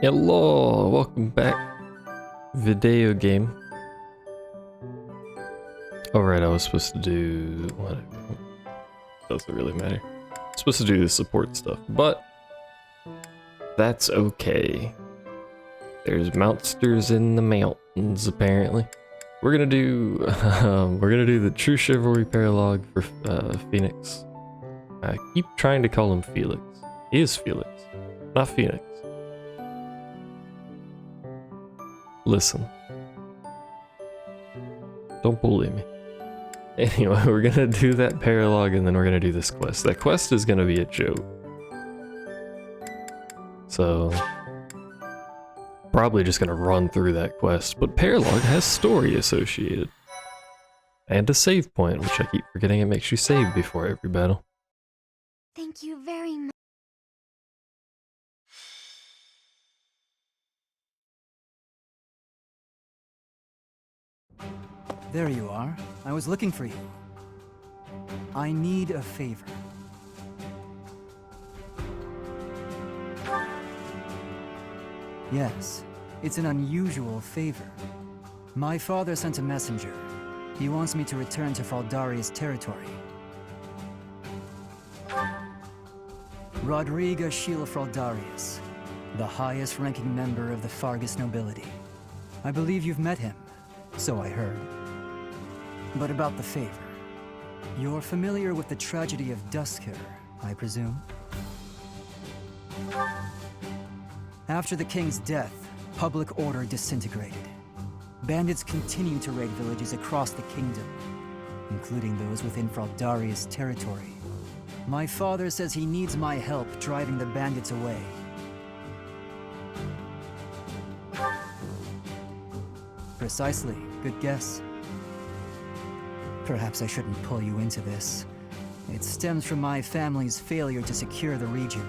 Hello, welcome back. Video game. Oh right, I was supposed to do whatever. Doesn't really matter. I'm supposed to do the support stuff, but that's okay. There's monsters in the mountains, apparently. We're gonna do the True Chivalry Paralog for Phoenix. I keep trying to call him Felix. He is Felix, not Phoenix. Listen. Don't bully me. Anyway, we're gonna do that paralog and then we're gonna do this quest. That quest is gonna be a joke. So, probably just gonna run through that quest, but paralog has story associated. And a save point, which I keep forgetting it makes you save before every battle. Thank you very much. There you are. I was looking for you. I need a favor. Yes, it's an unusual favor. My father sent a messenger. He wants me to return to Faldaria's territory. Rodriga Shiel Fraldarius, the highest-ranking member of the Fargus nobility. I believe you've met him, so I heard. But about the favor. You're familiar with the tragedy of Dusker, I presume? After the king's death, public order disintegrated. Bandits continue to raid villages across the kingdom, including those within Fraldaria's territory. My father says he needs my help driving the bandits away. Precisely. Good guess. Perhaps I shouldn't pull you into this. It stems from my family's failure to secure the region.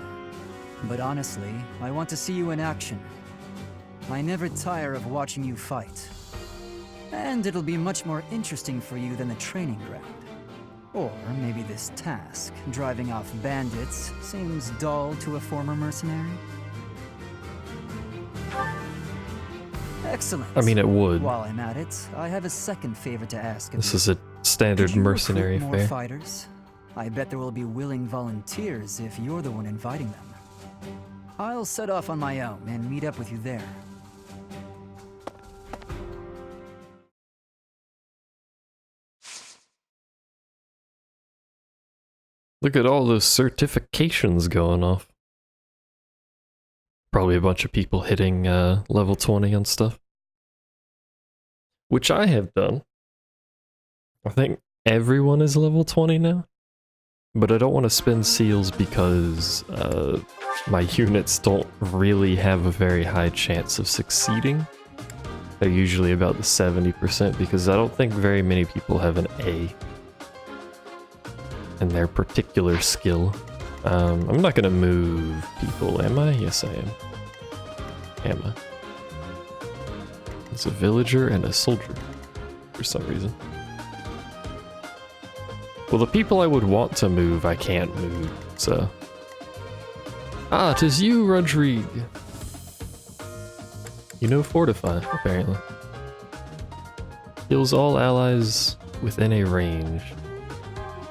But honestly, I want to see you in action. I never tire of watching you fight. And it'll be much more interesting for you than the training ground. Or maybe this task, driving off bandits, seems dull to a former mercenary? Excellent. I mean, it would. While I'm at it, I have a second favor to ask of This you. is a standard Could you mercenary recruit more affair. fighters? I bet there will be willing volunteers if you're the one inviting them. I'll set off on my own and meet up with you there. Look at all those certifications going off. Probably a bunch of people hitting level 20 on stuff. Which I have done. I think everyone is level 20 now. But I don't want to spend seals because my units don't really have a very high chance of succeeding. They're usually about the 70% because I don't think very many people have an A in their particular skill. I'm not gonna move people, am I? Yes, I am. Am I? It's a villager and a soldier, for some reason. Well, the people I would want to move, I can't move, so... Ah, 'tis you, Rodrigue! You know Fortify, apparently. Kills all allies within a range.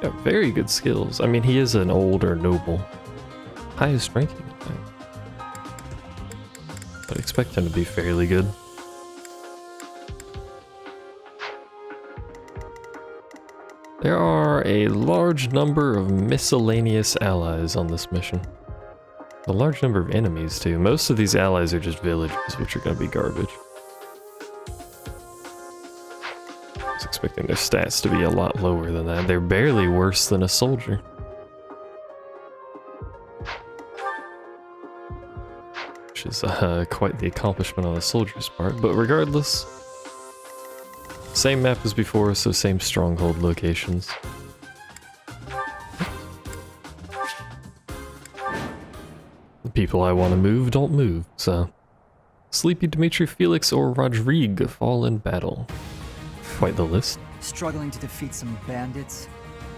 Got very good skills. I mean, he is an older noble. Highest ranking, I think. I'd expect him to be fairly good. There are a large number of miscellaneous allies on this mission. A large number of enemies, too. Most of these allies are just villages, which are going to be garbage. I was expecting their stats to be a lot lower than that. They're barely worse than a soldier. Which is quite the accomplishment on the soldier's part, but regardless... Same map as before, so same stronghold locations. The people I want to move don't move, so... Sleepy Dmitri Felix or Rodrigue fall in battle. Quite the list. Struggling to defeat some bandits?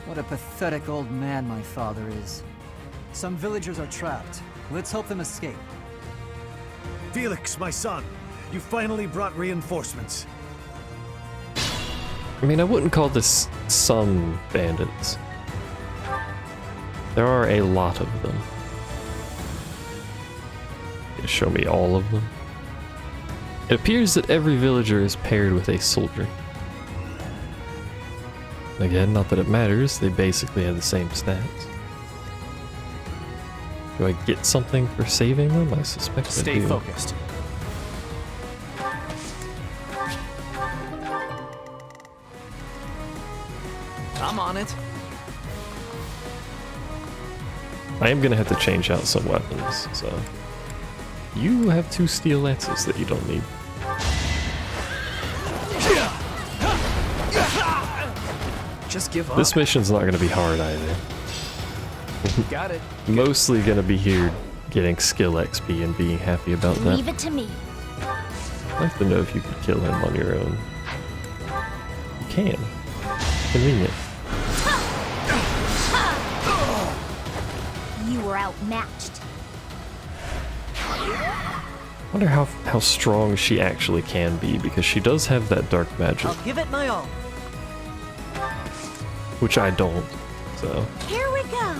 What a pathetic old man my father is. Some villagers are trapped. Let's help them escape. Felix, my son, you finally brought reinforcements. I mean, I wouldn't call this some bandits. There are a lot of them. You show me all of them. It appears that every villager is paired with a soldier. Again, not that it matters, they basically have the same stats. Do I get something for saving them? I suspect I do. Stay focused. I'm on it. I am gonna have to change out some weapons, so... You have 2 steel lances that you don't need. Just give up. This mission's not gonna be hard either. Got it. Mostly gonna be here getting skill XP and being happy about that. Leave it to me. I'd like to know if you could kill him on your own. You can. Convenient. You were outmatched. I wonder how strong she actually can be, because she does have that dark magic, I'll give it my all. which I don't, so... Here we go.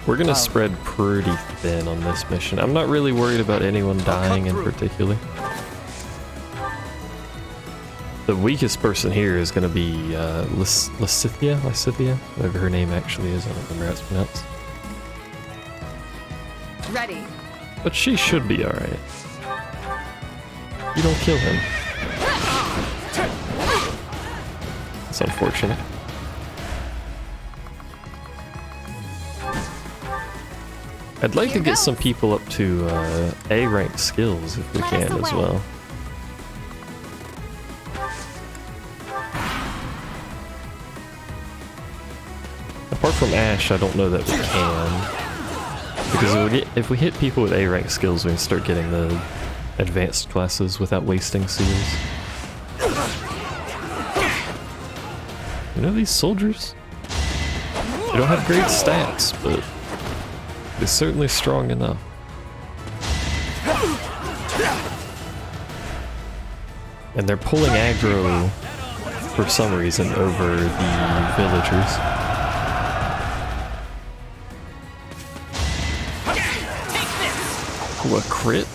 We're gonna spread pretty thin on this mission. I'm not really worried about anyone dying in particular. The weakest person here is gonna be Lysithia, whatever her name actually is. I don't remember how it's pronounced. Ready. But she should be alright. You don't kill him. It's unfortunate. I'd like to get some people up to A rank skills if we Let us can as away. well. Apart from Ash, I don't know that we can. Because if we hit people with A rank skills, we can start getting the advanced classes without wasting seals. You know these soldiers? They don't have great stats, but they're certainly strong enough. And they're pulling aggro for some reason over the villagers. Ooh, a crit?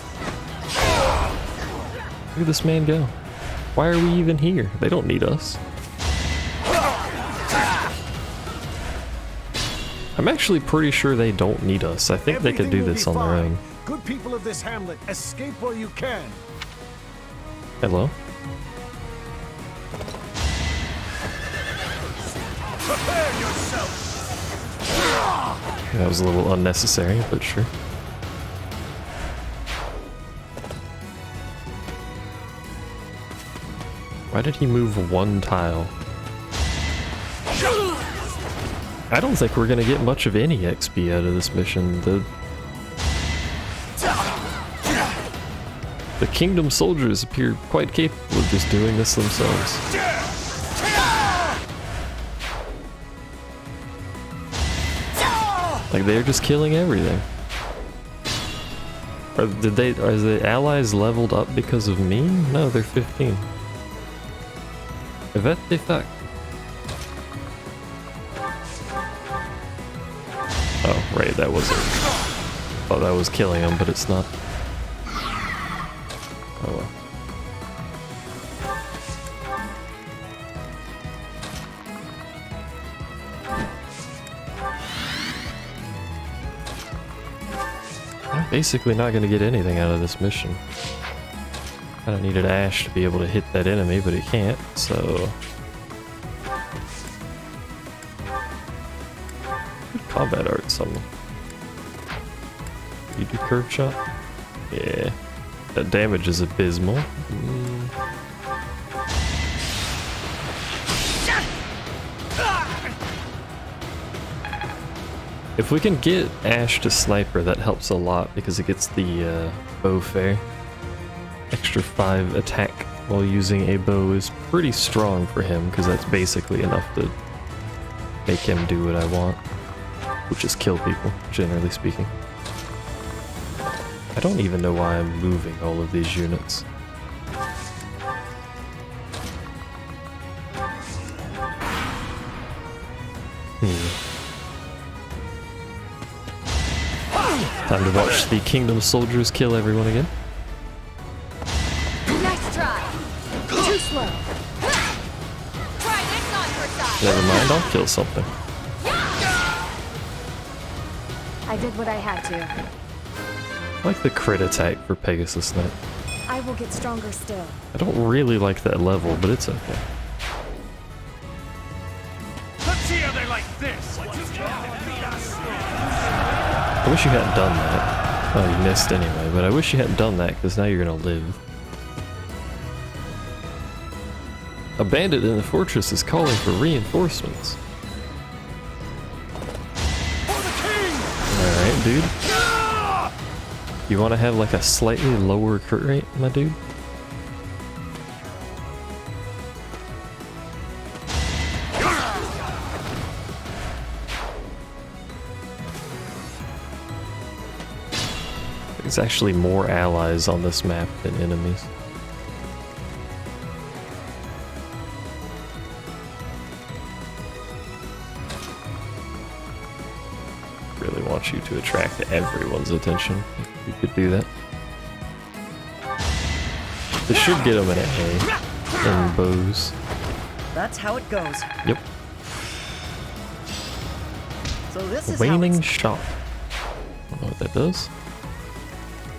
Look at this man go. Why are we even here? They don't need us. I'm actually pretty sure they don't need us. I think they could do this on their own. Good people of this hamlet, escape while you can. Hello? Prepare yourself. That was a little unnecessary, but sure. Why did he move 1 tile? I don't think we're gonna get much of any XP out of this mission. The kingdom soldiers appear quite capable of just doing this themselves. Like, they're just killing everything. Are the allies leveled up because of me? No, they're 15. What the fuck? Oh, right, that wasn't. Thought that was killing him, but it's not. Oh well. I'm basically not going to get anything out of this mission. Kinda needed Ash to be able to hit that enemy, but he can't, so... Good combat art, something. You do curve shot? Yeah. That damage is abysmal. If we can get Ash to sniper, that helps a lot because it gets the bow fair. Extra 5 attack while using a bow is pretty strong for him because that's basically enough to make him do what I want, which is kill people, generally speaking. I don't even know why I'm moving all of these units. Time to watch the Kingdom soldiers kill everyone again. Nice try. Too slow. Try this on for size. Never mind, I'll kill something. I did what I had to. I like the crit attack for Pegasus Knight. I will get stronger still. I don't really like that level, but it's okay. Let's see how they like this. I wish you hadn't done that. Oh, you missed anyway, but I wish you hadn't done that, because now you're gonna live. A bandit in the fortress is calling for reinforcements. Alright, dude. You want to have like a slightly lower crit rate, my dude? There's actually more allies on this map than enemies. Really want you to attract everyone's attention if you could do that. This should get them an A in bows. That's how it goes. Yep. So this is Waning shot. I don't know what that does.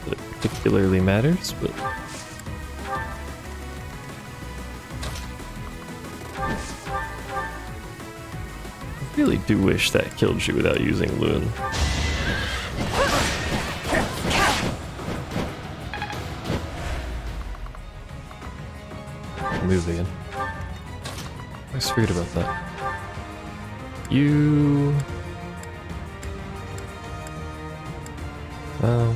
That it particularly matters, but I really do wish that killed you without using Loon. Move again. I always forget about that. You... Well...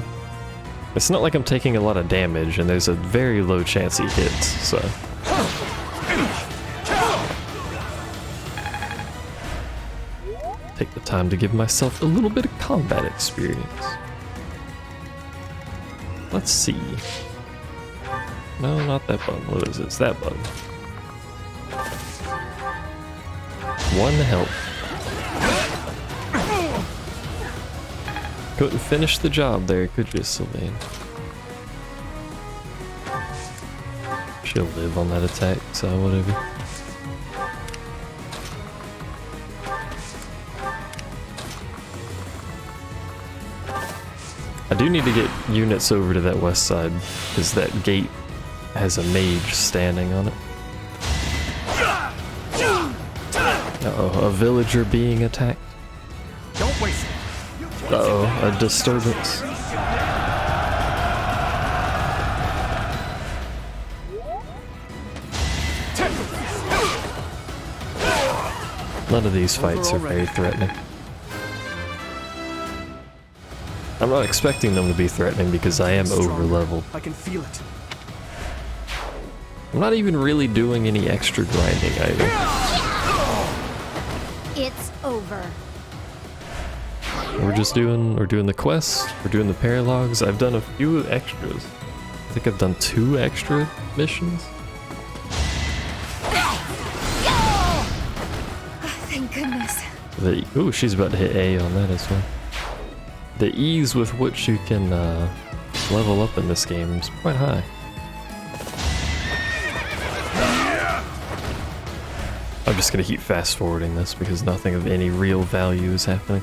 It's not like I'm taking a lot of damage, and there's a very low chance he hits, so... Take the time to give myself a little bit of combat experience. Let's see. No, not that button. What is it? It's that button. 1 health. Couldn't finish the job there, could you, Sylvain? She'll live on that attack, so whatever. I do need to get units over to that west side, because that gate has a mage standing on it. Uh-oh, a villager being attacked. Don't waste it. Uh-oh, a disturbance. None of these fights are very threatening. I'm not expecting them to be threatening because I am over-leveled. I can feel it. I'm not even really doing any extra grinding either. It's over. We're doing the quests, we're doing the paralogs. I've done a few extras. I think I've done 2 extra missions. Thank goodness. Ooh, she's about to hit A on that as well. The ease with which you can level up in this game is quite high. I'm just gonna keep fast forwarding this because nothing of any real value is happening.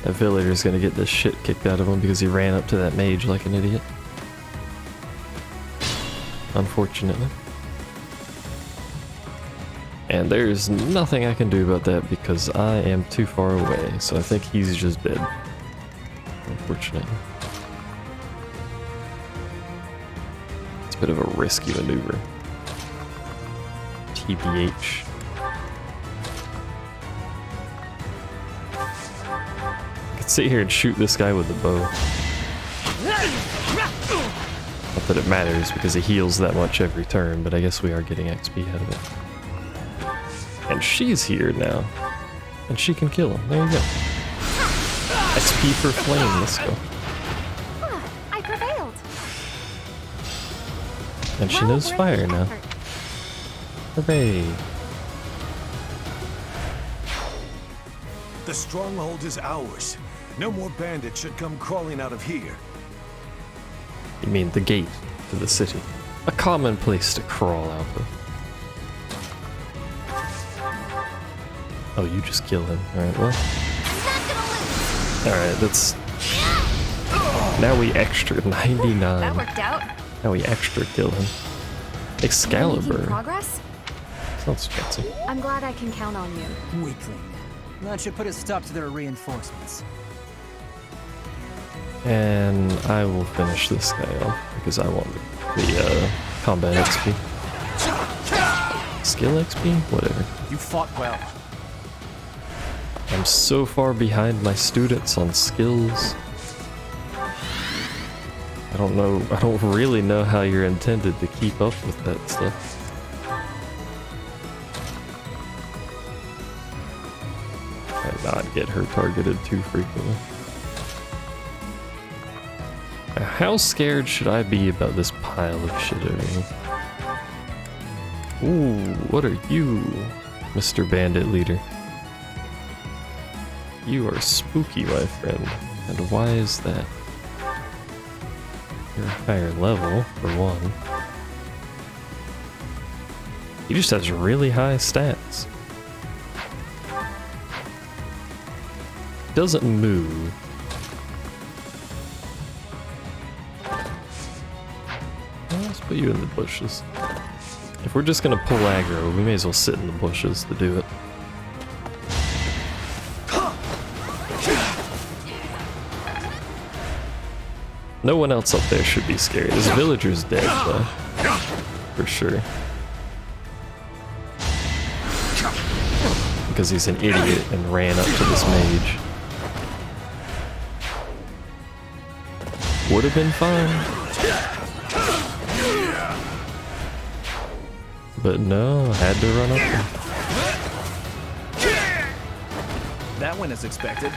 That villager's gonna get this shit kicked out of him because he ran up to that mage like an idiot. Unfortunately. And there's nothing I can do about that because I am too far away, so I think he's just dead. Unfortunately. It's a bit of a risky maneuver. TBH. I could sit here and shoot this guy with the bow. Not that it matters because it heals that much every turn, but I guess we are getting XP out of it. And she's here now. And she can kill him. There you go. XP. P for flame. Let's go. Ah, I prevailed. And she Well knows worth fire the now. effort. Hooray. The stronghold is ours. No more bandits should come crawling out of here. You mean the gate to the city? A common place to crawl out of. Oh, you just kill him. Alright, well. Not gonna lose. Alright, that's... Now we extra 99. That worked out. Now we extra kill him. Making Excalibur. progress? Sounds fancy. I'm glad I can count on you. Weakling. That should put a stop to their reinforcements. And I will finish this guy off because I want the combat XP. Skill XP? Whatever. You fought well. I'm so far behind my students on skills. I don't know, I don't really know how you're intended to keep up with that stuff. And not get her targeted too frequently. Now, how scared should I be about this pile of shit over here? Ooh, what are you, Mr. Bandit Leader? You are spooky, my friend. And why is that? You're a higher level, for one. He just has really high stats. Doesn't move. Well, let's put you in the bushes. If we're just gonna pull aggro, we may as well sit in the bushes to do it. No one else up there should be scary. This villager's dead, though. For sure. Because he's an idiot and ran up to this mage. Would have been fine. But no, had to run up there. That went as expected.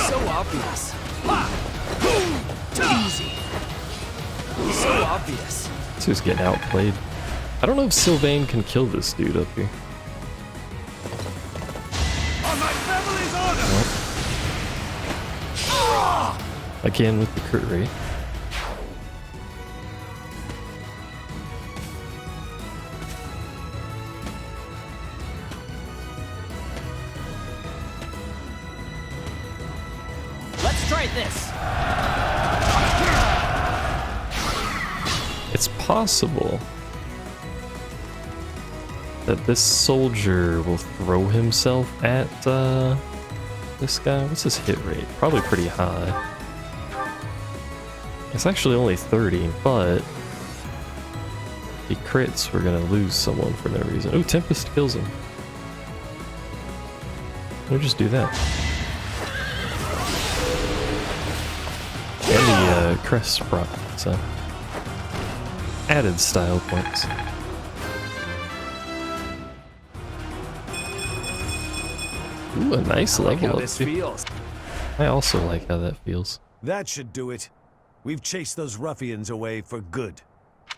So obvious. Easy. So obvious. This who's getting outplayed. I don't know if Sylvain can kill this dude up here. On my family's honor! Again with the crit rate. Let's try this. It's possible that this soldier will throw himself at this guy. What's his hit rate? Probably pretty high. It's actually only 30, but if he crits, we're gonna lose someone for no reason. Oh, Tempest kills him. We'll just do that. And the crest brought, so added style points. Ooh, a nice I like level how up. this Too. feels. I also like how that feels. That should do it. We've chased those ruffians away for good.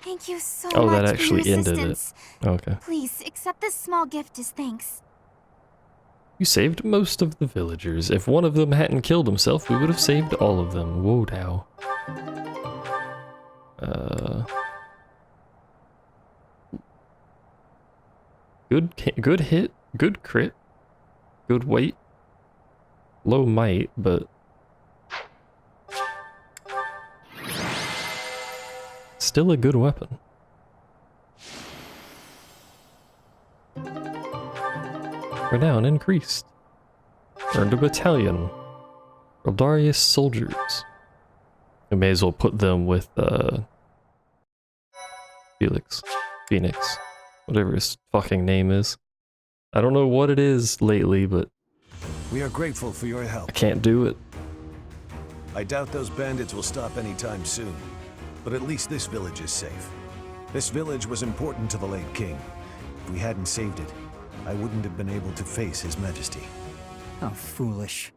Thank you so Oh, much that for actually your ended it. assistance. Okay. Please accept this small gift as thanks. You saved most of the villagers. If one of them hadn't killed himself, we would have saved all of them. Wodow. Good hit, good crit, good weight, low might, but still a good weapon. Renown increased. Earned a battalion. Eldarius soldiers. We may as well put them with Phoenix. Whatever his fucking name is. I don't know what it is lately, but We are grateful for your I help. can't do it. I doubt those bandits will stop anytime soon. But at least this village is safe. This village was important to the late king. If we hadn't saved it, I wouldn't have been able to face his majesty. How foolish.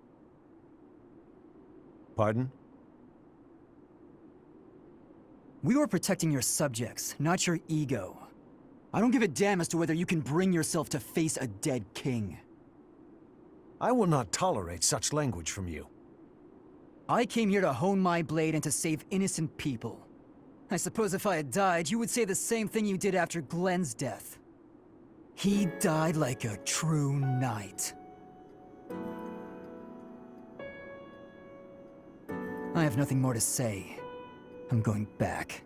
Pardon? We were protecting your subjects, not your ego. I don't give a damn as to whether you can bring yourself to face a dead king. I will not tolerate such language from you. I came here to hone my blade and to save innocent people. I suppose if I had died, you would say the same thing you did after Glenn's death. He died like a true knight. I have nothing more to say. I'm going back.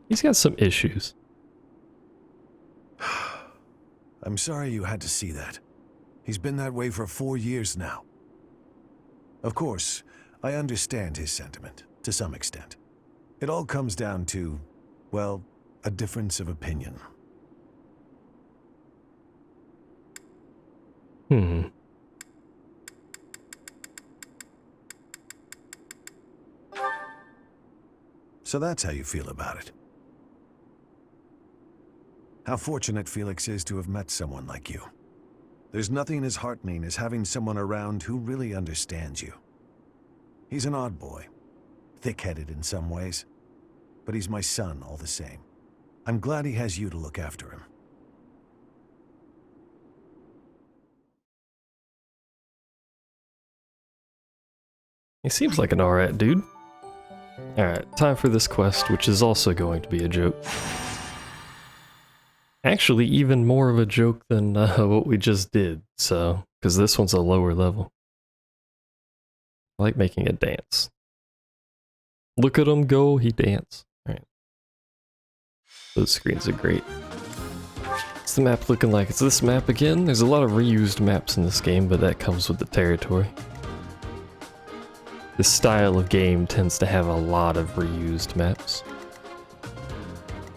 He's got some issues. I'm sorry you had to see that. He's been that way for 4 years now. Of course, I understand his sentiment, to some extent. It all comes down to, well, a difference of opinion. So that's how you feel about it. How fortunate Felix is to have met someone like you. There's nothing as heartening as having someone around who really understands you. He's an odd boy, thick-headed in some ways, but he's my son all the same. I'm glad he has you to look after him. He seems like an alright dude. Alright, time for this quest, which is also going to be a joke. Actually, even more of a joke than what we just did, so, because this one's a lower level. I like making it dance. Look at him go, he dance. Alright. Those screens are great. What's the map looking like? It's this map again? There's a lot of reused maps in this game, but that comes with the territory. This style of game tends to have a lot of reused maps.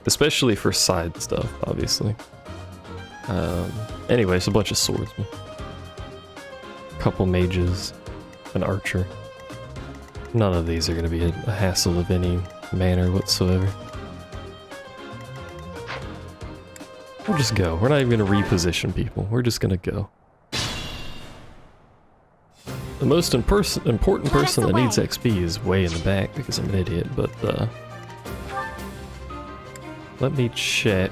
Especially for side stuff, obviously. Anyways, a bunch of swordsmen. A couple mages. An archer. None of these are going to be a hassle of any manner whatsoever. We'll just go. We're not even going to reposition people. We're just going to go. The most important person that needs XP is way in the back because I'm an idiot, but let me check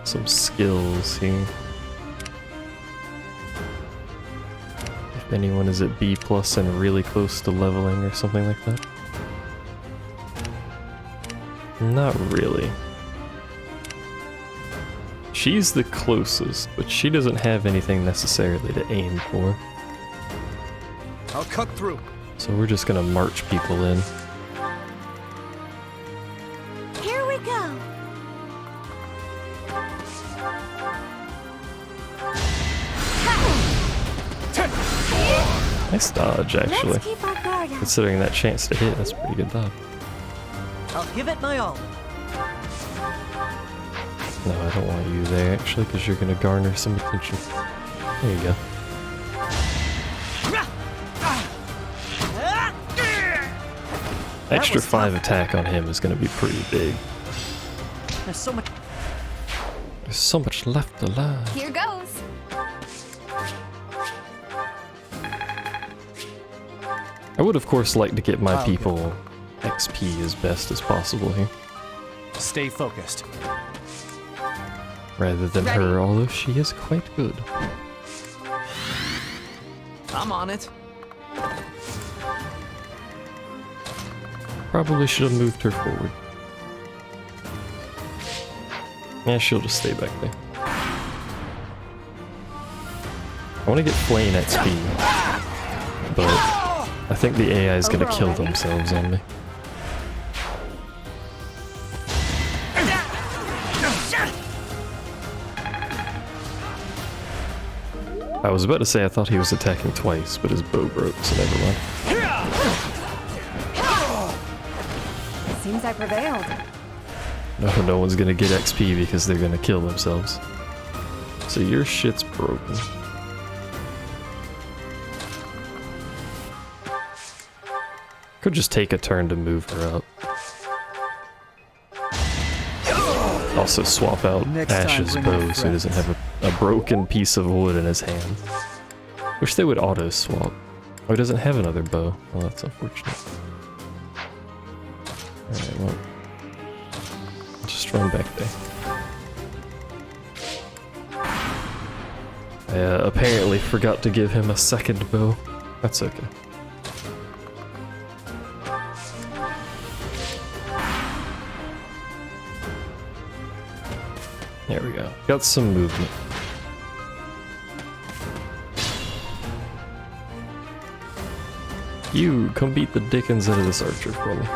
some skills here. If anyone is at B+ and really close to leveling or something like that. Not really. She's the closest, but she doesn't have anything necessarily to aim for. I'll cut through. So we're just gonna march people in. Here we go. Nice dodge, actually. Let's keep our guard up. Considering that chance to hit, that's a pretty good dodge. I'll give it my all. No, I don't want you there, actually, because you're gonna garner some attention. There you go. Extra 5 attack on him is gonna be pretty big. There's so much. There's so much left alive. Here goes. I would, of course, like to get my people XP as best as possible here. Stay focused. Rather than her, although she is quite good. I'm on it. Probably should have moved her forward. Yeah, she'll just stay back there. I want to get Flame XP, but I think the AI is gonna kill themselves on me. I was about to say I thought he was attacking twice, but his bow broke, so never mind. Seems I prevailed. No one's gonna get XP because they're gonna kill themselves. So your shit's broken. Could just take a turn to move her up. also swap out Next time, Ash's bring bow your so he doesn't friends. have a broken piece of wood in his hand. Wish they would auto swap. Oh, he doesn't have another bow. Well, that's unfortunate. Alright, well. Just run back there. I apparently forgot to give him a second bow. That's okay. There we go. Got some movement. You come beat the dickens out of this archer for me.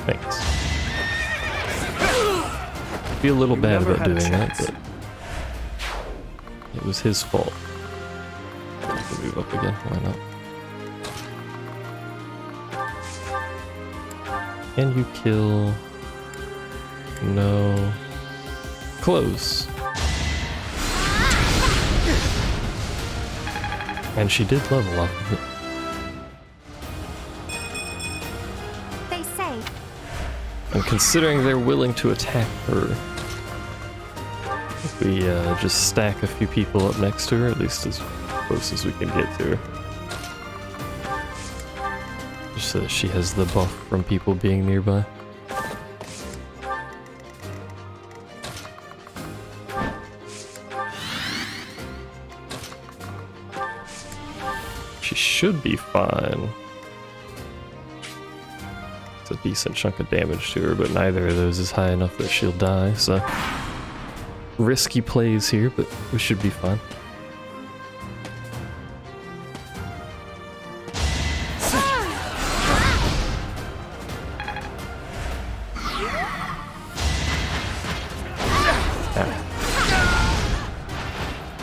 Thanks. Feel a little You bad never about had a doing that, chance. but it was his fault. You can move up again, why not? Can you kill? No. Close. And she did level up. They say And considering they're willing to attack her, if we just stack a few people up next to her, at least as close as we can get to her. Just so that she has the buff from people being nearby. She should be fine. It's a decent chunk of damage to her, but neither of those is high enough that she'll die, so... Risky plays here, but we should be fine.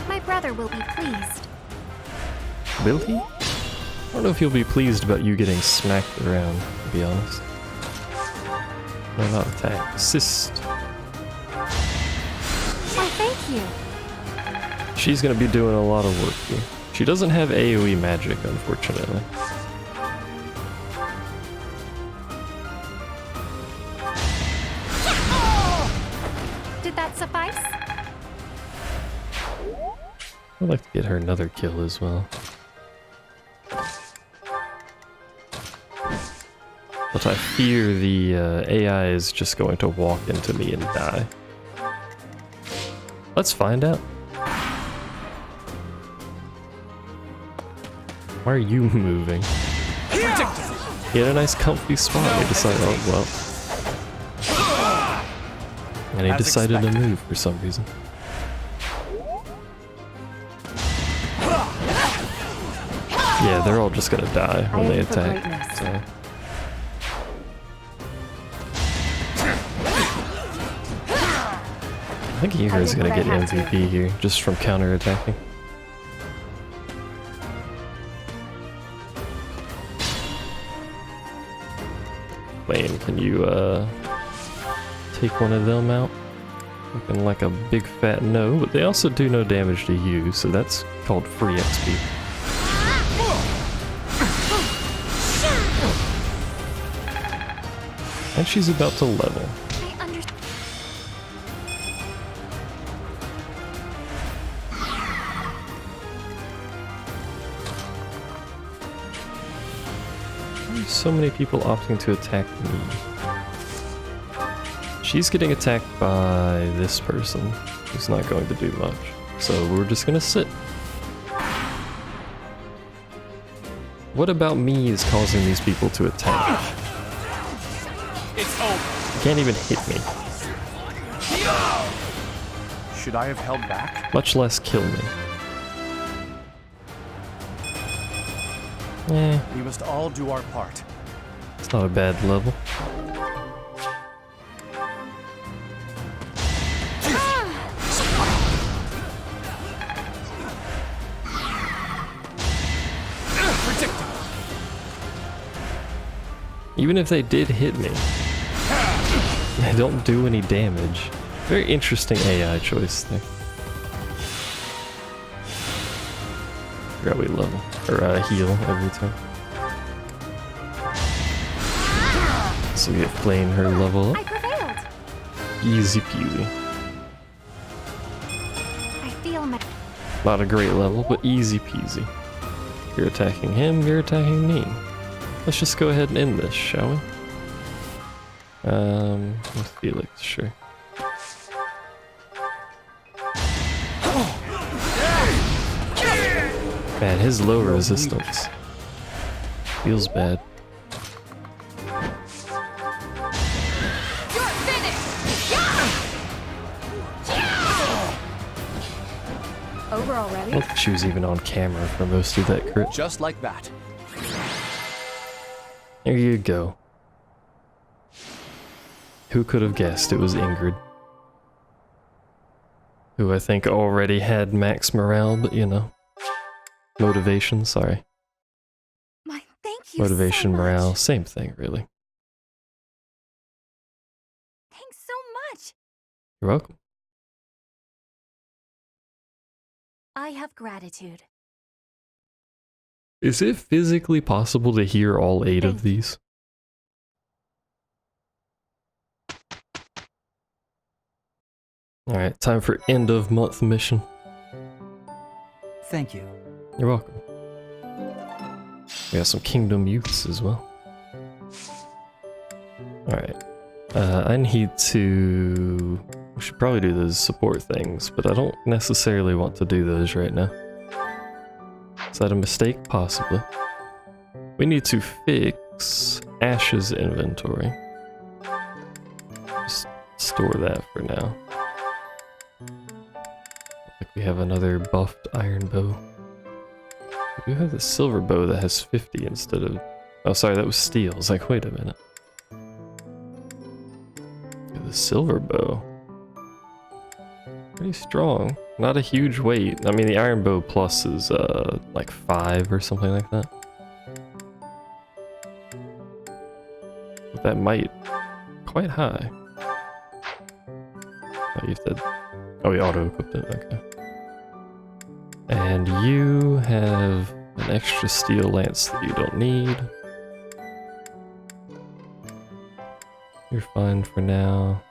my brother will be pleased. Will he? I don't know if he'll be pleased about you getting smacked around, to be honest. No, not attack. Assist. Why, thank you. She's gonna be doing a lot of work here. She doesn't have AoE magic, unfortunately. Did that suffice? I'd like to get her another kill as well. But I fear the AI is just going to walk into me and die. Let's find out. Why are you moving? He had a nice comfy spot and he decided, oh well. And he As decided to expected. move for some reason. Yeah, they're all just gonna die when I they aim for attack. greatness. So. I think Yura's did gonna what I get had to. MVP here, just from counterattacking. Lane, can you take one of them out? Looking like a big fat no, but they also do no damage to you, so that's called free XP. And she's about to level. I understand. Why are so many people opting to attack me? She's getting attacked by this person, who's not going to do much. So we're just gonna sit. What about me is causing these people to attack? It's over. You can't even hit me, Should I have held back? much less kill me. Eh, We must all do our part. it's not a bad level. Even if they did hit me, they don't do any damage. Very interesting AI choice there. Forgot we level, or heal every time. So we get playing her level I up. prevailed. Easy peasy. feel my... Not a great level, but easy peasy. You're attacking him, you're attacking me. Let's just go ahead and end this, shall we? With Felix, sure. Man, his low resistance feels bad. You're finished! Over I already? don't think she was even on camera for most of that crit. Just like that. There you go. Who could have guessed it was Ingrid? Who I think already had max morale, but you know. Motivation, sorry. My thank you Motivation, so much. morale, same thing really. Thanks so much. You're welcome. I have gratitude. Is it physically possible to hear all 8 of these? Alright, time for end of month mission. Thank you. You're welcome. We got some Kingdom Youths as well. Alright. I need to... We should probably do those support things, but I don't necessarily want to do those right now. Is that a mistake? Possibly. We need to fix Ash's inventory. Just store that for now. Like we have another buffed iron bow. We do have the silver bow that has 50 instead of... Oh, sorry, that was steel. I was like, wait a minute. Yeah, the silver bow. Pretty strong. Not a huge weight. I mean, the iron bow plus is, like 5 or something like that. But that might... Quite high. Oh, you have to... Oh, we auto-equipped it, okay. And you have an extra steel lance that you don't need. You're fine for now.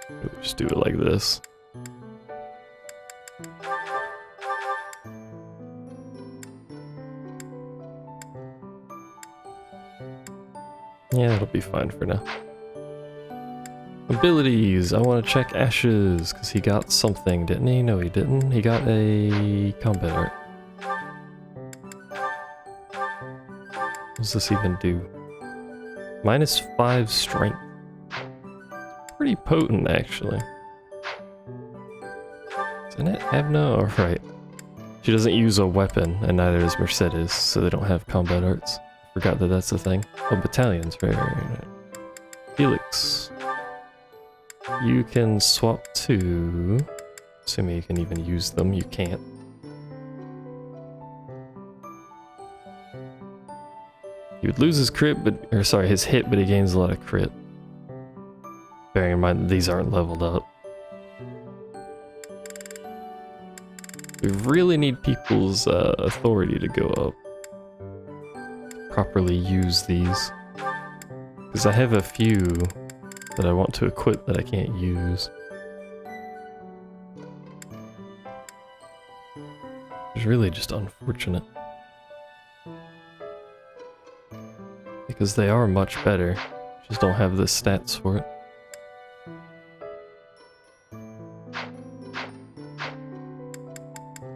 We'll just do it like this. Yeah, that'll be fine for now. Abilities! I want to check Ash's, because he got something, didn't he? No, he didn't. He got a combat art. What does this even do? -5 strength. Pretty potent, actually. Isn't it Abna? Oh, right. She doesn't use a weapon, and neither does Mercedes, so they don't have combat arts. Forgot that that's a thing. Oh, battalions, right. Felix. You can swap to... Assuming you can even use them, you can't. He would lose his crit, but... Or sorry, his hit, but he gains a lot of crit. Bearing in mind that these aren't leveled up. We really need people's authority to go up. Properly use these. Because I have a few that I want to equip that I can't use. It's really just unfortunate. Because they are much better, just don't have the stats for it.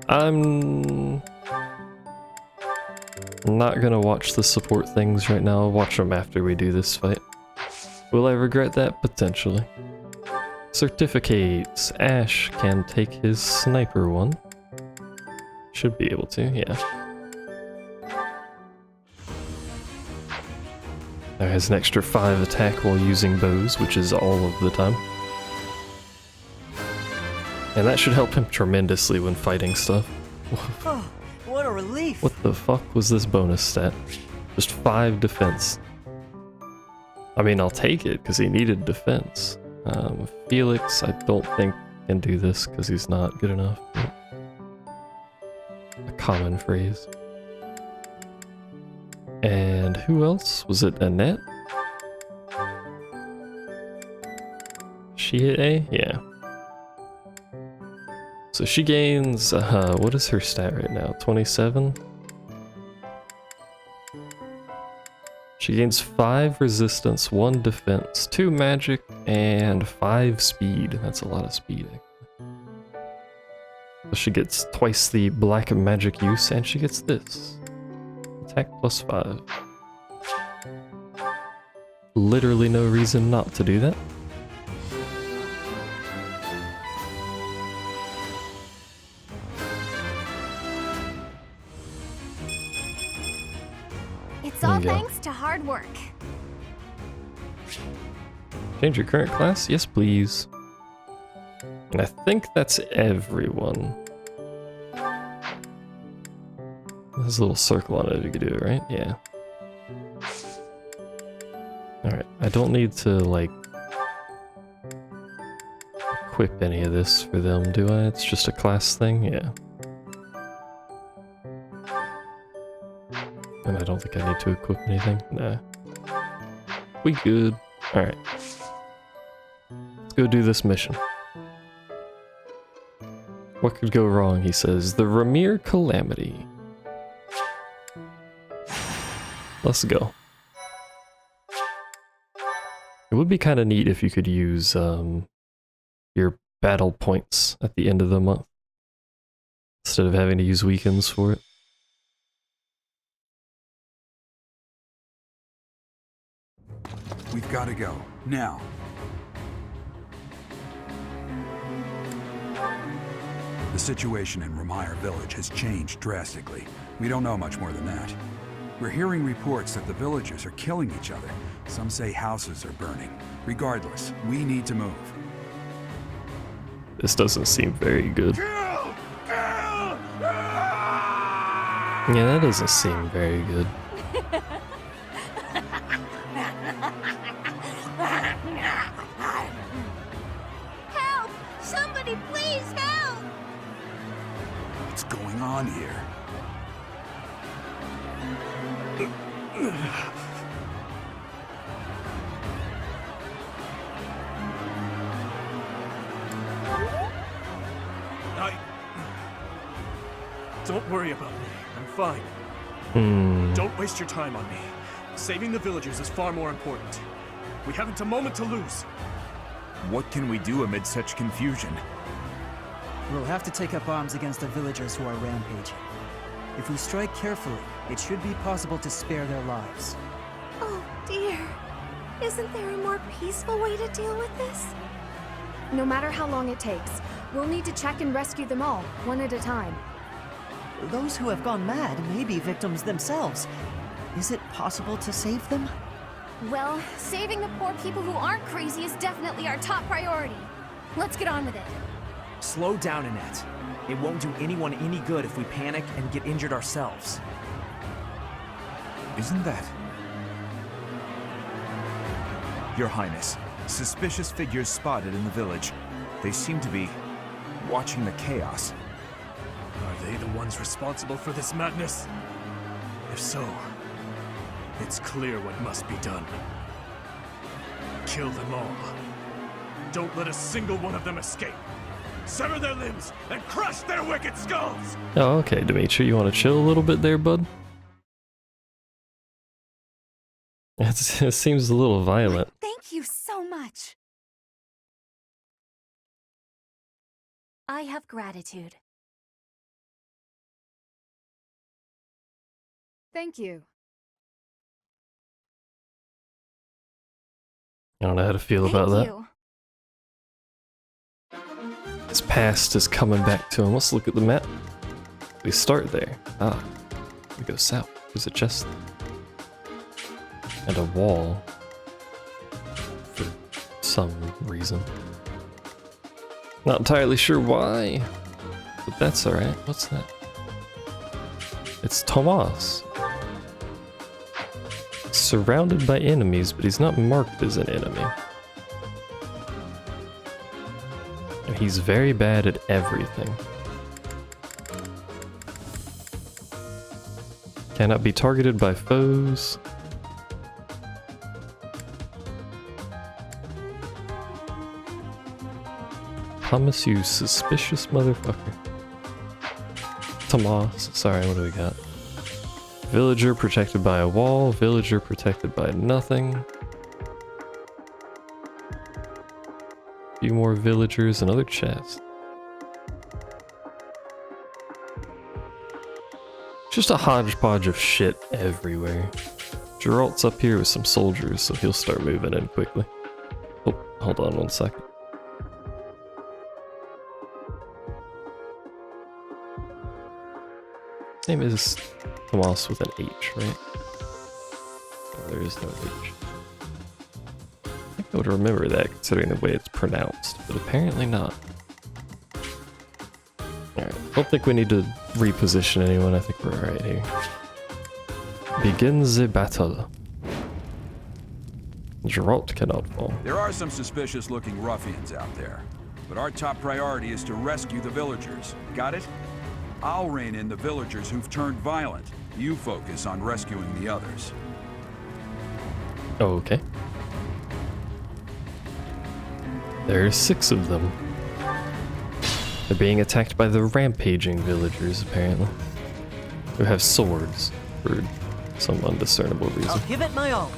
I'm not gonna watch the support things right now. I'll watch them after we do this fight. Will I regret that? Potentially. Certificates. Ash can take his sniper one. Should be able to, yeah. Now has an extra 5 attack while using bows, which is all of the time. And that should help him tremendously when fighting stuff. Oh, what a relief! What the fuck was this bonus stat? Just 5 defense. I mean, I'll take it, because he needed defense. Felix, I don't think can do this, because he's not good enough. A common phrase. And who else? Was it Annette? she hit A? Yeah. So she gains, what is her stat right now? 27? She gains 5 resistance, 1 defense, 2 magic, and 5 speed. That's a lot of speed. So she gets twice the black magic use, and she gets this. Attack plus 5. Literally no reason not to do that. It's There all you go. thanks to hard work. Change your current class? Yes, please. And I think that's everyone. There's a little circle on it if you could do it, right? Yeah. Alright, I don't need to, like, equip any of this for them, do I? It's just a class thing? Yeah. And I don't think I need to equip anything? Nah. We good. Alright. Let's go do this mission. What could go wrong, he says. The Ramir Calamity. Let's go. It would be kind of neat if you could use your battle points at the end of the month instead of having to use weekends for it. We've got to go. Now. The situation in Ramire Village has changed drastically. We don't know much more than that. We're hearing reports that the villagers are killing each other. Some say houses are burning. Regardless, we need to move. This doesn't seem very good. Kill! Kill! Yeah, that doesn't seem very good. Help! Somebody please help! What's going on here? Don't worry about me. I'm fine. Don't waste your time on me. Saving the villagers is far more important. We haven't a moment to lose. What can we do amid such confusion? We'll have to take up arms against the villagers who are rampaging. If we strike carefully, it should be possible to spare their lives. Oh dear. Isn't there a more peaceful way to deal with this? No matter how long it takes, we'll need to check and rescue them all, one at a time. Those who have gone mad may be victims themselves. Is it possible to save them? Well, saving the poor people who aren't crazy is definitely our top priority. Let's get on with it. Slow down, Annette. It won't do anyone any good if we panic and get injured ourselves. Isn't that... Your Highness, suspicious figures spotted in the village. They seem to be watching the chaos. Are they the ones responsible for this madness? If so, it's clear what must be done. Kill them all. Don't let a single one of them escape. Sever their limbs and crush their wicked skulls! Oh, okay, Dimitri, you want to chill a little bit there, bud? It seems a little violent. Thank you so much. I have gratitude. Thank you. I don't know how to feel about that. His past is coming back to him. Let's look at the map. We start there. Ah, we go south. There's a chest and a wall for some reason. Not entirely sure why, but that's alright. What's that? It's Tomas. Surrounded by enemies, but he's not marked as an enemy. And he's very bad at everything. Cannot be targeted by foes. Thomas, you suspicious motherfucker. Tomas, sorry, what do we got? Villager protected by a wall, villager protected by nothing. Few more villagers, another chest. Just a hodgepodge of shit everywhere. Geralt's up here with some soldiers, so he'll start moving in quickly. Oh, hold on 1 second. His name is Tomas with an H, right? Oh, there is no H. I think I would remember that considering the way it's pronounced, but apparently not. Alright, don't think we need to reposition anyone, I think we're alright here. Begin the battle. Geralt cannot fall. There are some suspicious-looking ruffians out there, but our top priority is to rescue the villagers. Got it? I'll rein in the villagers who've turned violent. You focus on rescuing the others. Okay. There's 6 of them. They're being attacked by the rampaging villagers, apparently. Who have swords, for some undiscernible reason. I'll give it my all.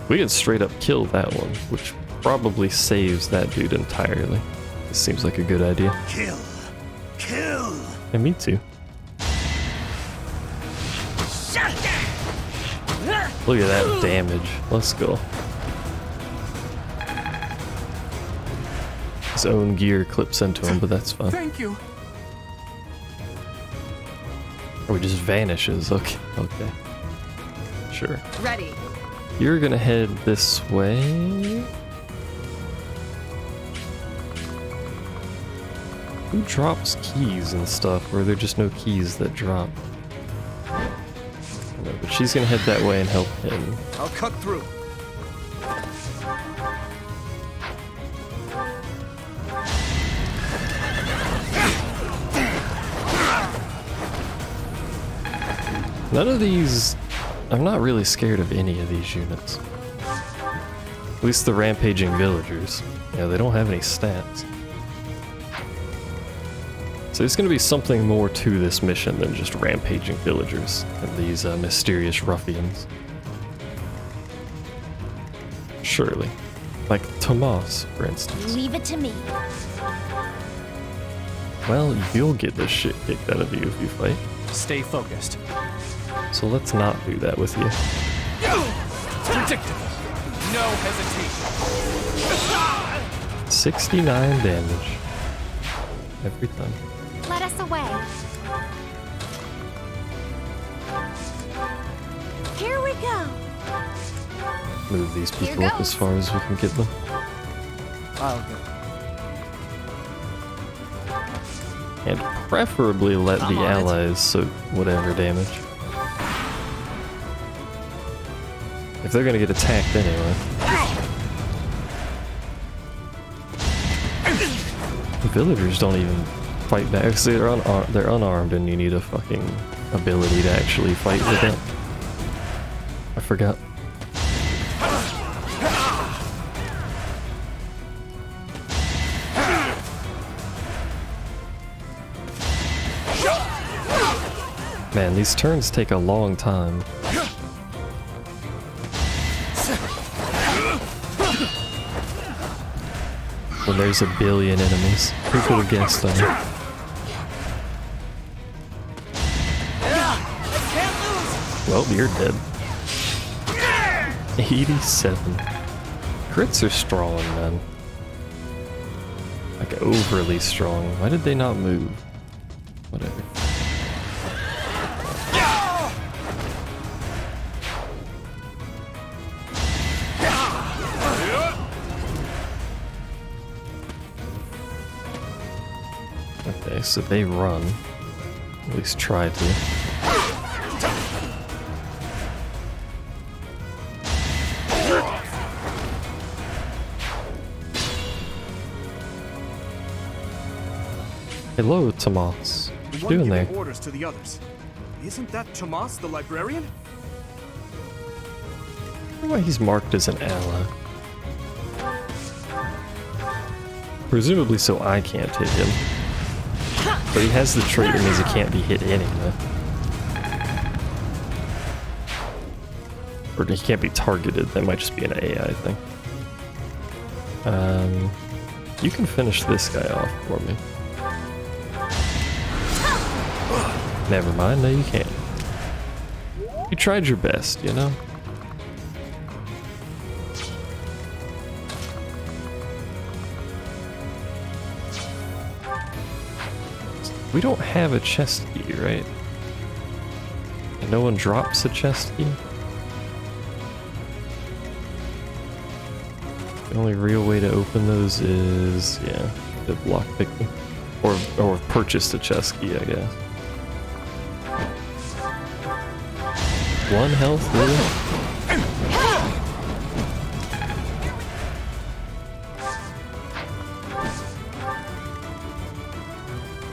We could straight up kill that one, which probably saves that dude entirely. This seems like a good idea. Kill! Kill! Yeah, me too. Look at that damage. Let's go. His own gear clips into him, but that's fine. Thank you. Or he just vanishes. Okay, okay. Sure. Ready. You're gonna head this way. Who drops keys and stuff where there are just no keys that drop? I don't know, but she's gonna head that way and help him. I'll cut through. None of these... I'm not really scared of any of these units. At least the rampaging villagers. Yeah, they don't have any stats. So there's going to be something more to this mission than just rampaging villagers and these mysterious ruffians. Surely. Like Tomas, for instance. Leave it to me. Well, you'll get the shit kicked out of you if you fight. Stay focused. So let's not do that with you. Predictable. No hesitation. 69 damage. Every time. Let us away. Here we go. Move these Here people up goes. as far as we can get them. I'll go. And preferably let the allies soak whatever damage. If they're gonna get attacked anyway. The villagers don't even fight back because they're unarmed and you need a fucking ability to actually fight with them. I forgot. Man, these turns take a long time. When there's a billion enemies. Who could have guessed that? Well, you're dead. 87. Crits are strong, man. Like, overly strong. Why did they not move? Whatever. Okay, so they run. At least try to. Hello, Tomas. What you doing there? Orders to the others. Isn't that Tomas, the librarian? I wonder why he's marked as an ally. Presumably so I can't hit him. But he has the trait that means he can't be hit anyway. Or he can't be targeted. That might just be an AI thing. You can finish this guy off for me. Never mind, no you can't. You tried your best, you know? We don't have a chest key, right? And no one drops a chest key? The only real way to open those is, yeah, to lockpick them. Or purchase a chest key, I guess. 1 health, really?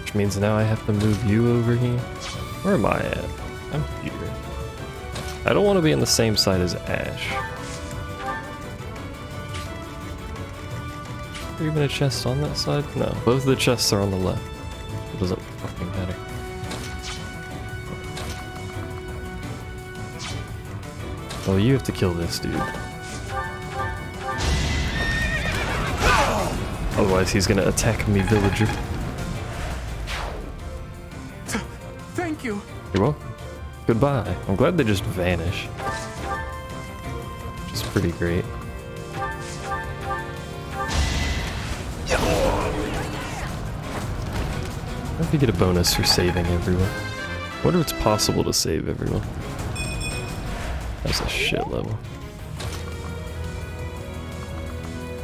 Which means now I have to move you over here. Where am I at? I'm here. I don't want to be on the same side as Ash. Is there even a chest on that side? No, both of the chests are on the left. It doesn't fucking matter. Oh, you have to kill this dude. Otherwise he's gonna attack me, villager. Thank you. You're welcome. Goodbye. I'm glad they just vanish. Which is pretty great. I think you get a bonus for saving everyone. I wonder if it's possible to save everyone. That's a shit level.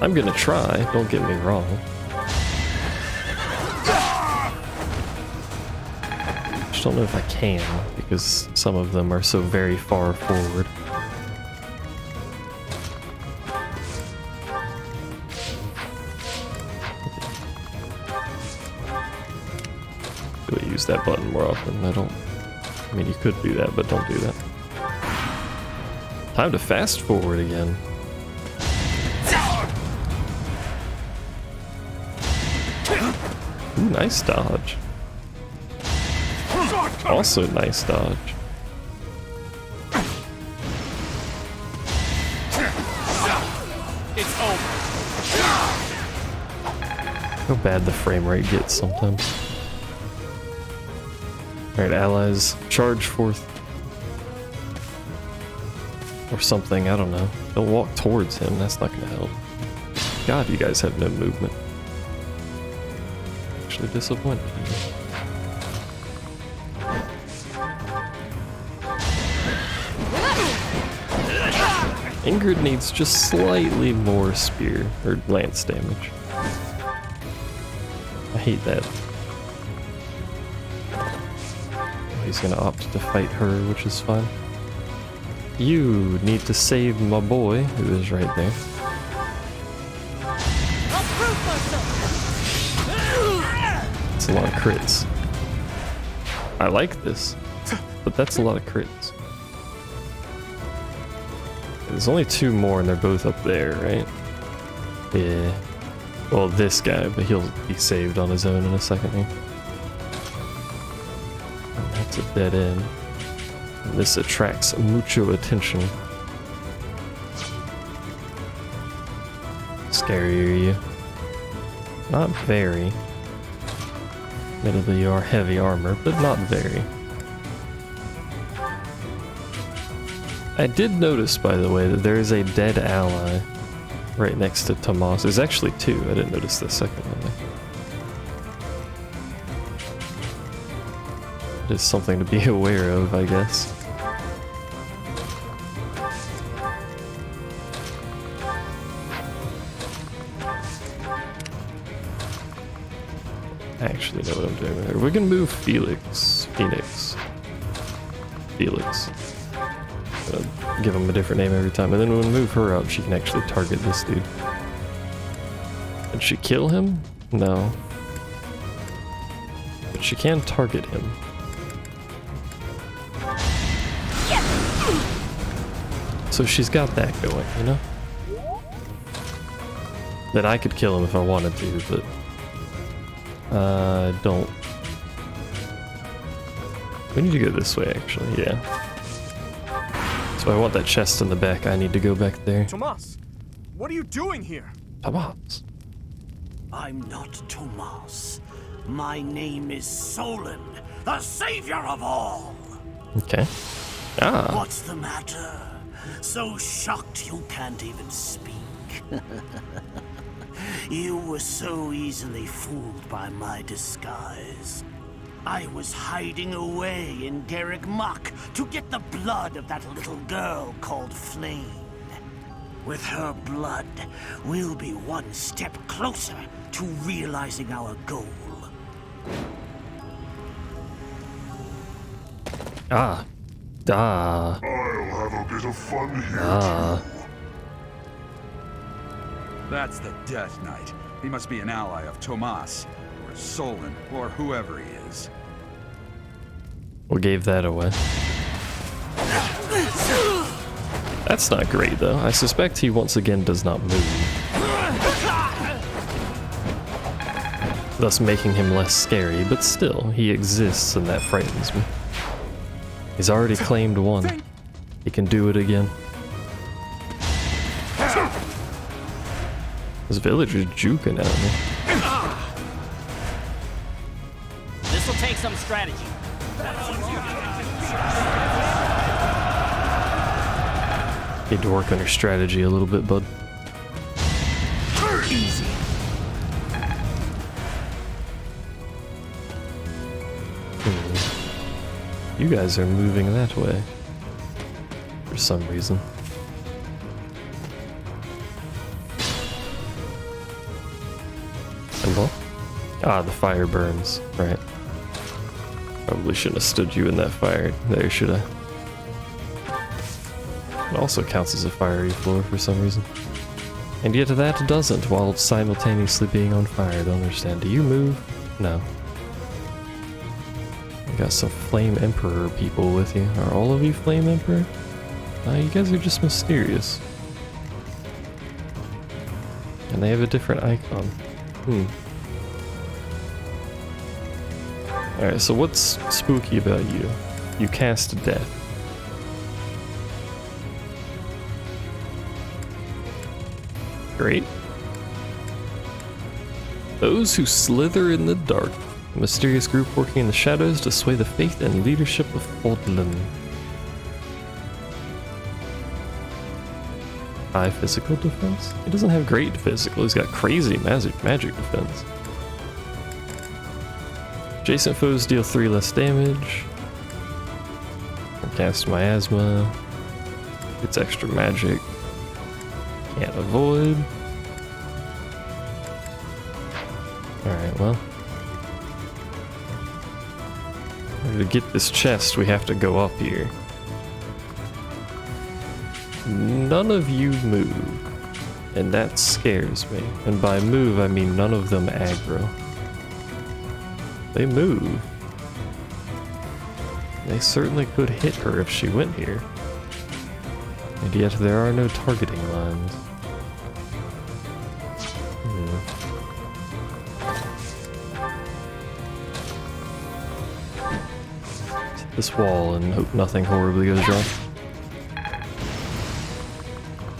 I'm gonna try, don't get me wrong. Just don't know if I can, because some of them are so very far forward. Could use that button more often. I mean, you could do that, but don't do that. Time to fast forward again. Ooh, nice dodge. Also nice dodge. It's over. How bad the frame rate gets sometimes. Alright, allies, charge forth. Or something, I don't know. Don't walk towards him, that's not gonna help. God, you guys have no movement. Actually disappointed in you. Ingrid needs just slightly more spear, or lance damage. I hate that. He's gonna opt to fight her, which is fine. You need to save my boy, who is right there. It's a lot of crits. I like this, but that's a lot of crits. There's only 2 more and they're both up there, right? Yeah. Well, this guy, but he'll be saved on his own in a second here. And that's a dead end. And this attracts mucho attention. Scary are you? Not very. Admittedly, you are heavy armor, but not very. I did notice, by the way, that there is a dead ally right next to Tomas. There's actually 2. I didn't notice the second one there. It is something to be aware of, I guess. I actually know what I'm doing there. We can move Phoenix. Give him a different name every time, and then when we move her up, she can actually target this dude. Did she kill him? No. But she can target him. So she's got that going, you know? That I could kill him if I wanted to, but don't. We need to go this way, actually, yeah. So I want that chest in the back. I need to go back there. Tomas, what are you doing here? Tomas. I'm not Tomas. My name is Solon, the savior of all. Okay. Ah. What's the matter? So shocked you can't even speak. You were so easily fooled by my disguise. I was hiding away in Garrick Mach to get the blood of that little girl called Flame. With her blood, we'll be one step closer to realizing our goal. Ah. Ah. I'll have a bit of fun here Ah. That's the Death Knight. He must be an ally of Tomas, or Solon, or whoever he is. What gave that away? That's not great, though. I suspect he once again does not move. Thus making him less scary, but still, he exists and that frightens me. He's already claimed one. He can do it again. This villager's juking at me. This'll take some strategy. Need to work on your strategy a little bit, bud. Easy. You guys are moving that way. For some reason. Symbol? Ah, the fire burns. Right. Probably shouldn't have stood you in that fire there, should I? It also counts as a fiery floor for some reason. And yet that doesn't, while simultaneously being on fire. I don't understand. Do you move? No. You got some Flame Emperor people with you. Are all of you Flame Emperor? You guys are just mysterious. And they have a different icon. Alright, so what's spooky about you? You cast death. Great. Those who slither in the dark. A mysterious group working in the shadows to sway the faith and leadership of Fodlan. High physical defense? He doesn't have great physical, he's got crazy magic defense. Adjacent foes deal 3 less damage. Cast Miasma. It's extra magic. Can't avoid. Alright, well. In order to get this chest, we have to go up here. None of you move. And that scares me. And by move, I mean none of them aggro. They move. They certainly could hit her if she went here. And yet there are no targeting lines. Hit this wall and hope nothing horribly goes wrong.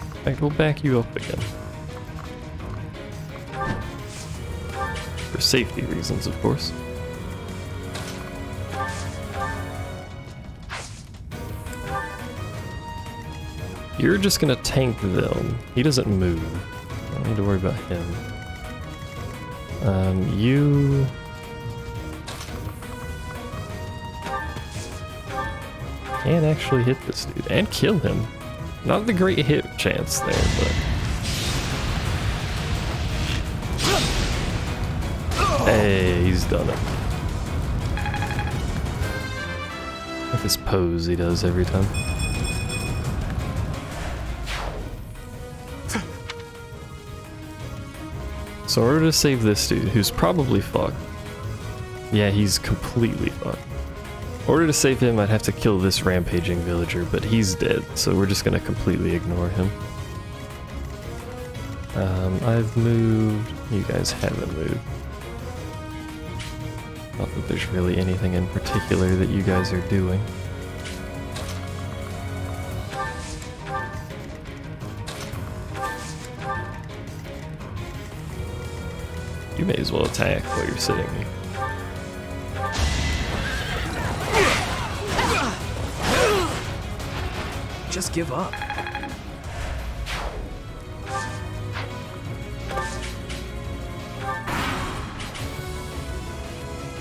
In fact, we'll back you up again. For safety reasons, of course. You're just gonna tank them. He doesn't move. I don't need to worry about him. You... Can't actually hit this dude and kill him. Not the great hit chance there, but... Hey, he's done it. With his pose he does every time. So in order to save this dude, who's probably fucked. Yeah, he's completely fucked. In order to save him, I'd have to kill this rampaging villager, but he's dead, so we're just gonna completely ignore him. I've moved. You guys haven't moved. Not that there's really anything in particular that you guys are doing. You may as well attack while you're sitting here. Just give up.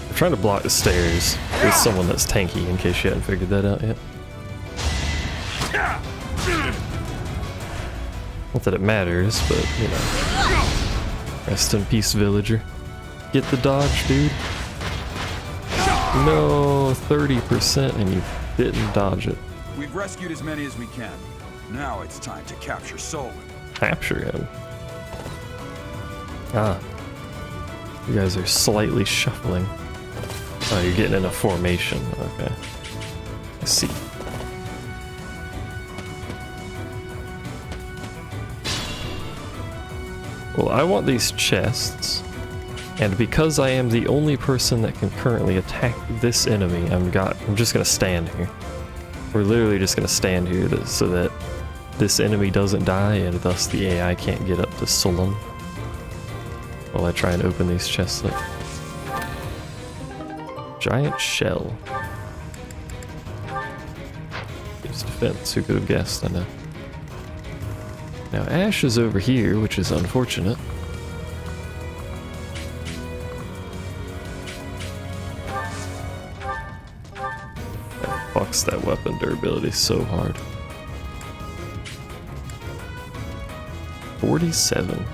I'm trying to block the stairs with someone that's tanky, in case you hadn't figured that out yet. Not that it matters, but, you know. Rest in peace, villager. Get the dodge, dude. No, 30% and you didn't dodge it. We've rescued as many as we can. Now it's time to capture Solon. Capture him? Ah. You guys are slightly shuffling. Oh, you're getting in a formation. Okay. I see. Well, I want these chests, and because I am the only person that can currently attack this enemy, I'm just gonna stand here. We're literally just gonna stand here so that this enemy doesn't die, and thus the AI can't get up to Solon while I try and open these chests up. Giant shell. Gives defense, who could have guessed, I know. Now Ash is over here, which is unfortunate. That fucks that weapon durability so hard. 47.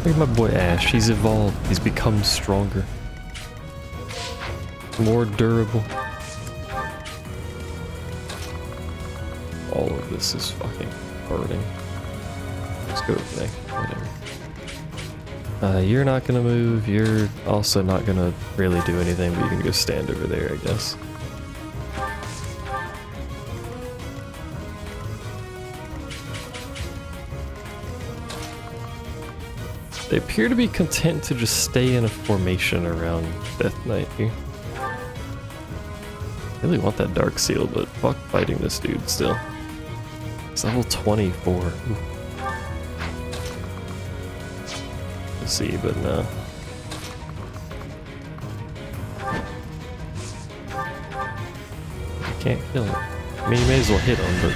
Look at my boy Ash, he's evolved, he's become stronger. More durable. All of this is fucking burning. Let's go back. Whatever. You're not gonna move. You're also not gonna really do anything, but you can go stand over there, I guess. They appear to be content to just stay in a formation around Death Knight here. I really want that Dark Seal, but fuck fighting this dude still. It's level 24. Ooh. We'll see, but no. You can't kill him. I mean, you may as well hit him, but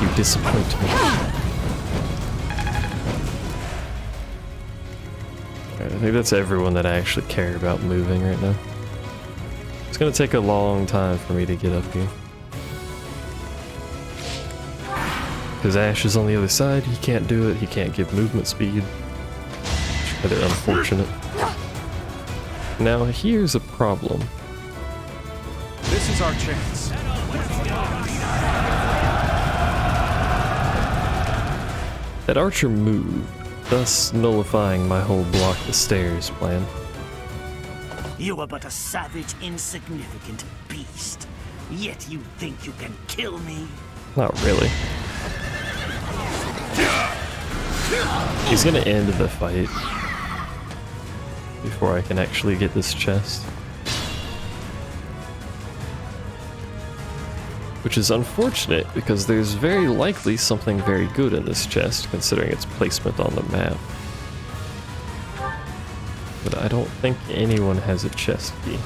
you disappoint me. Alright, I think that's everyone that I actually care about moving right now. It's gonna take a long time for me to get up here. Because Ash is on the other side, he can't do it, he can't give movement speed. Rather unfortunate. Now here's a problem. This is our chance. That archer moved, thus nullifying my whole block the stairs plan. You are but a savage, insignificant beast. Yet you think you can kill me? Not really. He's gonna end the fight before I can actually get this chest. Which is unfortunate because there's very likely something very good in this chest considering its placement on the map. But I don't think anyone has a chest key.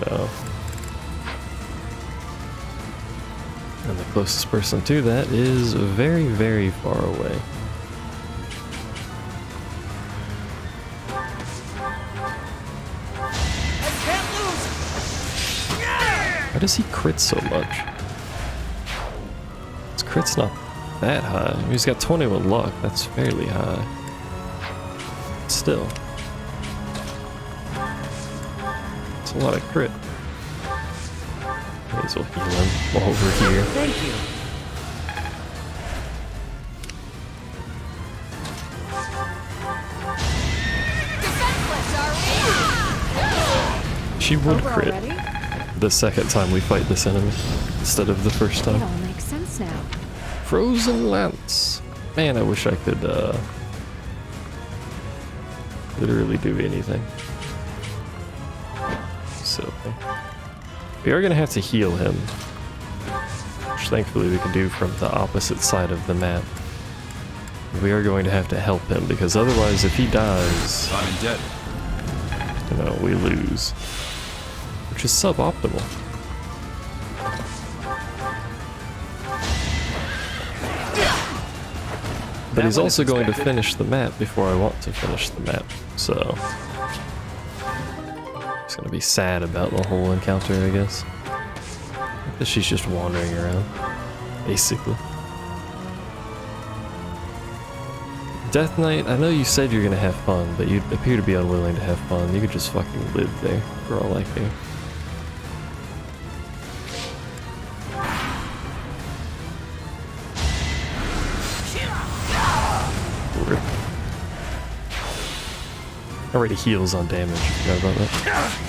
No. And the closest person to that is very, very far away. Why does he crit so much? His crit's not that high. I mean, he's got 21 luck. That's fairly high. Still. It's a lot of crit. May as well heal him while we're here. Thank you. Defenseless! She would Over crit already? the second time we fight this enemy instead of the first It time. all makes sense now. Frozen Lance. Man, I wish I could literally do anything. Silly. We are gonna have to heal him, which thankfully we can do from the opposite side of the map. We are going to have to help him because otherwise, if he dies, I'm in debt. you know, we lose, which is suboptimal. But he's also going to finish the map before I want to finish the map, so he's gonna be sad about the whole encounter, I guess. Because she's just wandering around, basically. Death Knight, I know you said you're gonna have fun, but you appear to be unwilling to have fun. You could just fucking live there, for all I care. Rip. Already heals on damage, you forgot about that.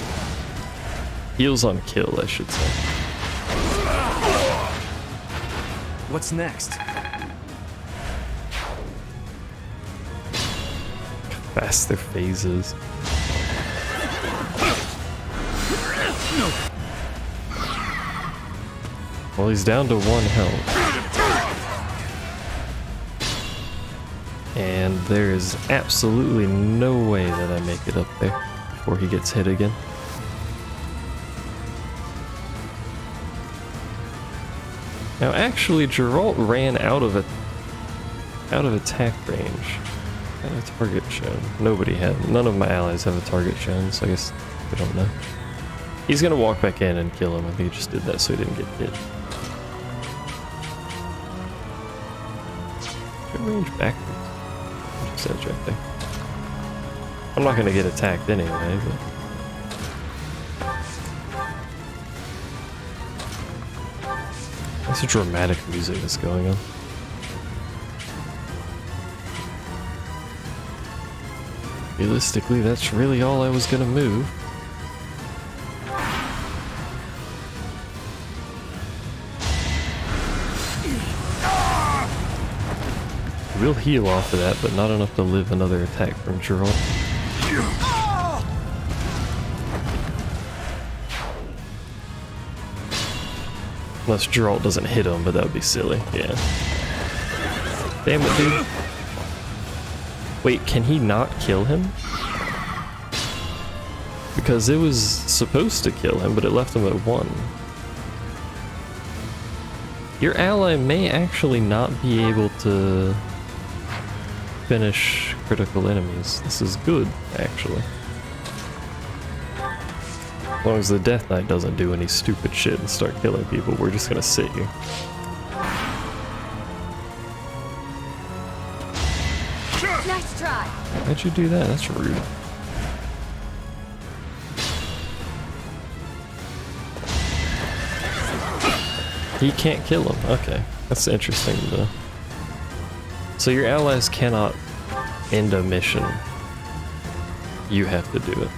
Heals on kill, I should say. What's next? Faster phases. Well, he's down to 1 health. And there is absolutely no way that I make it up there before he gets hit again. Now actually, Geralt ran out of attack range. Had a target shown. Nobody had. None of my allies have a target shown, so I guess we don't know. He's gonna walk back in and kill him. I think he just did that so he didn't get hit. Good range backwards. It says right there. I'm not gonna get attacked anyway, but. That's a dramatic music that's going on. Realistically, that's really all I was gonna move. We'll heal off of that, but not enough to live another attack from Geralt. Unless Geralt doesn't hit him, but that would be silly. Yeah. Damn it, dude. Wait, can he not kill him? Because it was supposed to kill him, but it left him at 1. Your ally may actually not be able to finish critical enemies. This is good, actually. As long as the Death Knight doesn't do any stupid shit and start killing people, we're just gonna sit here. Nice try. Why'd you do that? That's rude. He can't kill him. Okay. That's interesting to know. So your allies cannot end a mission. You have to do it.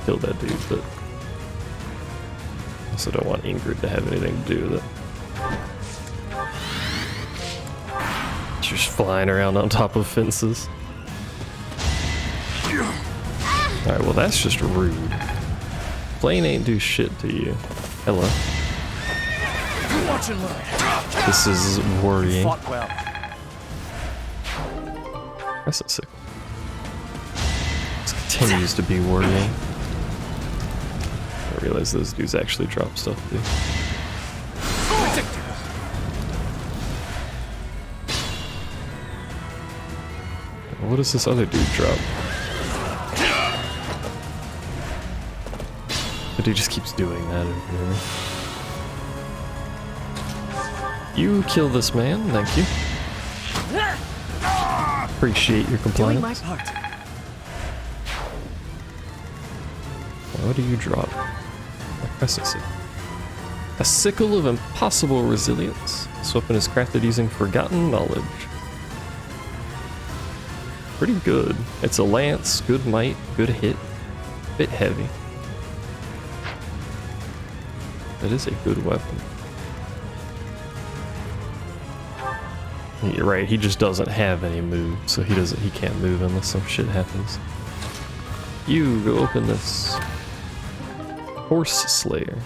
Kill that dude, but I also don't want Ingrid to have anything to do with it. Just flying around on top of fences. Alright, well that's just rude. Plane ain't do shit to you. Hello. Watch and learn. This is worrying. Fought well. That's a sick. This continues to be worrying. I realize those dudes actually drop stuff too. What does this other dude drop? But he just keeps doing that over there. You kill this man, thank you. Appreciate your Doing my compliance. part. What do you drop? A sickle of impossible resilience. This weapon is crafted using forgotten knowledge. pretty good. It's a lance, good might, good hit, bit heavy. That is a good weapon. You're right, he just doesn't have any moves, so he can't move unless some shit happens. You go open this. Horse Slayer.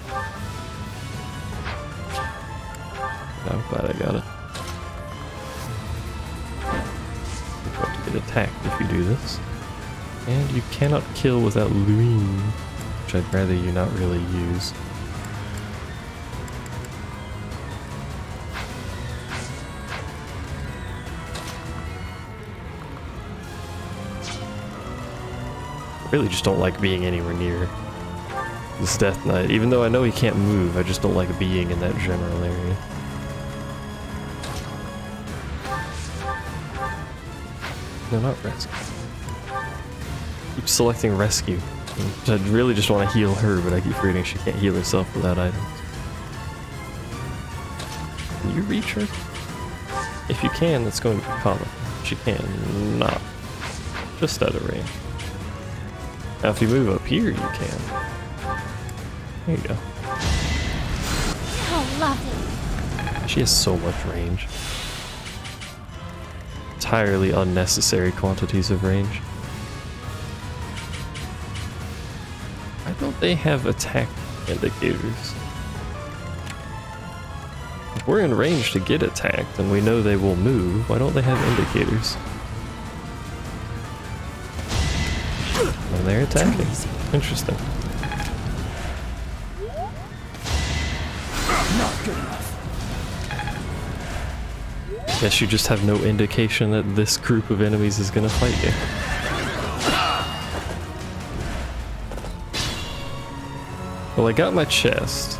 I'm glad I got it. You're going to get attacked if you do this. And you cannot kill without Luine, which I'd rather you not really use. I really just don't like being anywhere near this Death Knight. Even though I know he can't move, I just don't like being in that general area. No, not rescue. Keep selecting rescue. I really just want to heal her, but I keep forgetting she can't heal herself without items. Can you reach her? If you can, that's going to be comical. She can not. Just out of range. Now if you move up here, you can. There you go. Oh, lovely. She has so much range. Entirely unnecessary quantities of range. Why don't they have attack indicators? If we're in range to get attacked and we know they will move, why don't they have indicators? And they're attacking. Interesting. Not good enough. Guess you just have no indication that this group of enemies is gonna fight you. Well, I got my chest.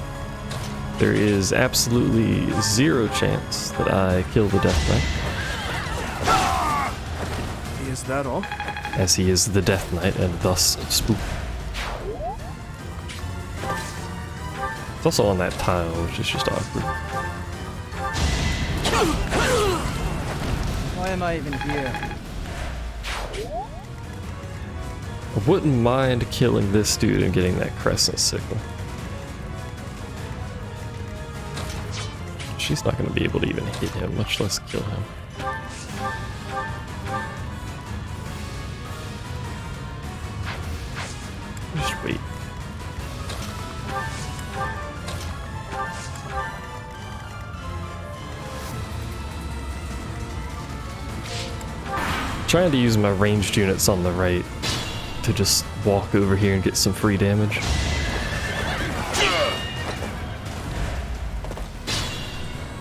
There is absolutely zero chance that I kill the Death Knight. Is that all? As he is the Death Knight and thus spook. It's also on that tile, which is just awkward. Why am I even here? I wouldn't mind killing this dude and getting that crescent sickle. She's not going to be able to even hit him, much less kill him. Just wait. Trying to use my ranged units on the right to just walk over here and get some free damage.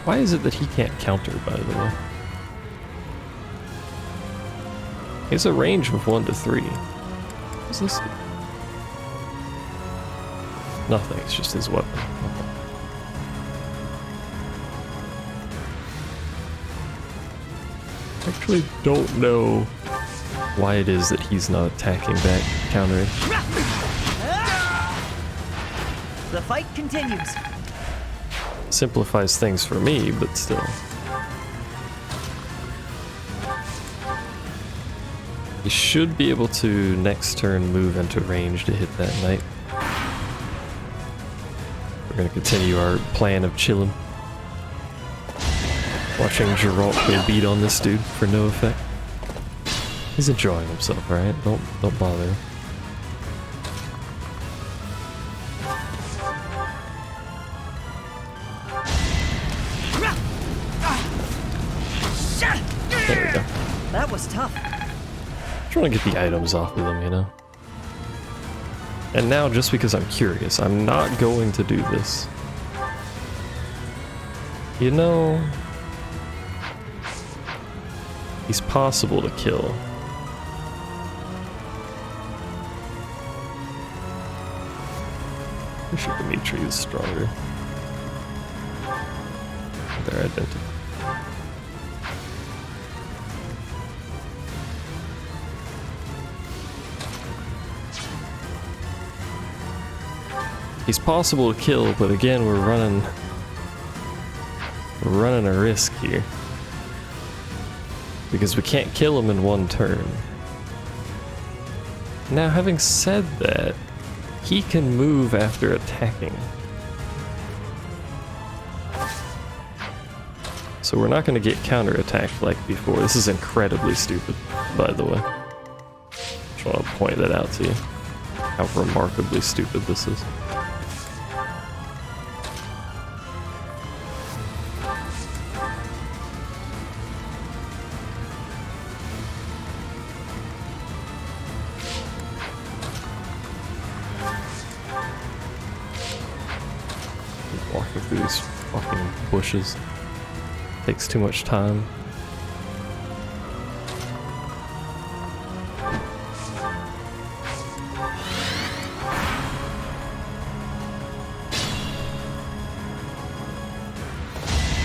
Why is it that he can't counter, by the way? He has a range of 1 to 3. What's this? Nothing, it's just his weapon. Okay. I actually don't know why it is that he's not attacking back, countering. The fight continues. Simplifies things for me, but still. He should be able to next turn move into range to hit that knight. We're gonna continue our plan of chilling. Watching Geralt go beat on this dude for no effect. He's enjoying himself, alright? Don't bother him. There we go. That was tough. Trying to get the items off of them, you know? And now, just because I'm curious, I'm not going to do this. You know, he's possible to kill. Pretty sure Dimitri is stronger. They're identical. He's possible to kill, but again, we're running a risk here. Because we can't kill him in one turn. Now, having said that, he can move after attacking. So we're not going to get counterattacked like before. This is incredibly stupid, by the way. Just want to point that out to you. How remarkably stupid this is. Walking through these fucking bushes takes too much time.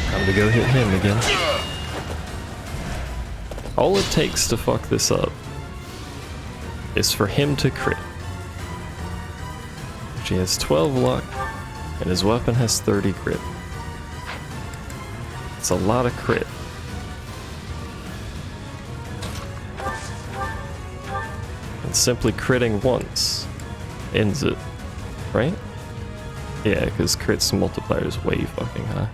Time to go hit him again. All it takes to fuck this up is for him to crit. He has 12 luck, and his weapon has 30 crit. It's a lot of crit. And simply critting once ends it, right? Yeah, because crit's multiplier is way fucking high.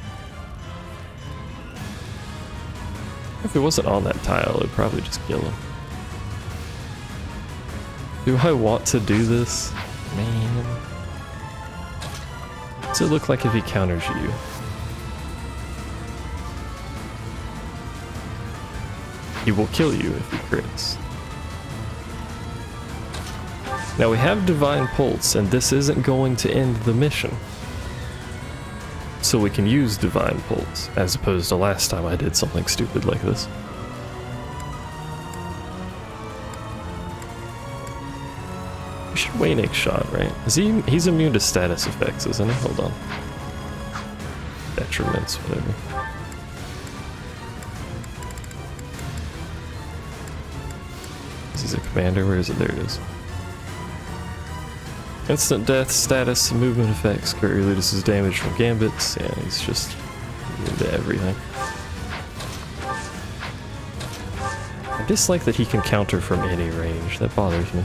If it wasn't on that tile, it'd probably just kill him. Do I want to do this? Man. What's it look like if he counters you? He will kill you if he crits. Now we have Divine Pulse, and this isn't going to end the mission. So we can use Divine Pulse, as opposed to last time I did something stupid like this. We should Waynick shot, right? He's immune to status effects, isn't he? Hold on. Detriments, whatever. He's a commander, where is it? There it is. Instant death, status, movement effects, Kurt reduces damage from gambits. Yeah, he's just into everything. I dislike that he can counter from any range. That bothers me.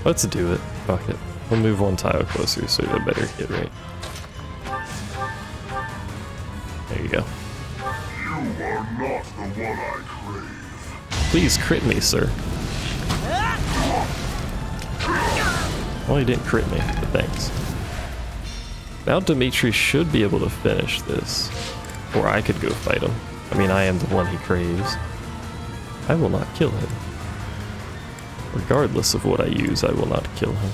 Let's do it. Fuck it. We'll move one tile closer so you have a better hit rate. There you go. You are not the one I crave. Please crit me, sir. Well, he didn't crit me, but thanks. Now Dimitri should be able to finish this. Or I could go fight him. I mean, I am the one he craves. I will not kill him. Regardless of what I use, I will not kill him.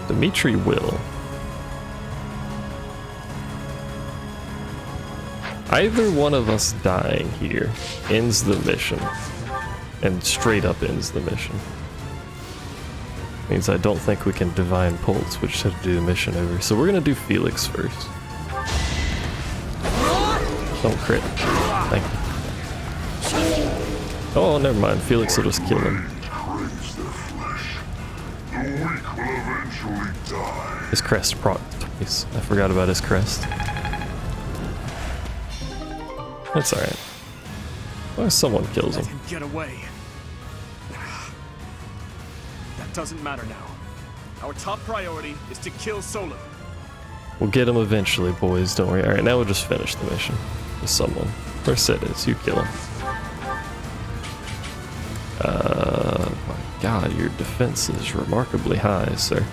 Dimitri will. Either one of us dying here ends the mission, and straight up ends the mission. Means I don't think we can Divine Pulse, which should do the mission over. So we're gonna do Felix first. Don't crit. Thank you. Oh, never mind. Felix will just kill him. His crest proc twice. I forgot about his crest. That's alright. Well, someone kills him. Let him get away. That doesn't matter now. Our top priority is to kill Solo. We'll get him eventually, boys. Don't worry. Alright, now we'll just finish the mission with someone. Where Sid is, you kill him. My god, your defense is remarkably high, sir.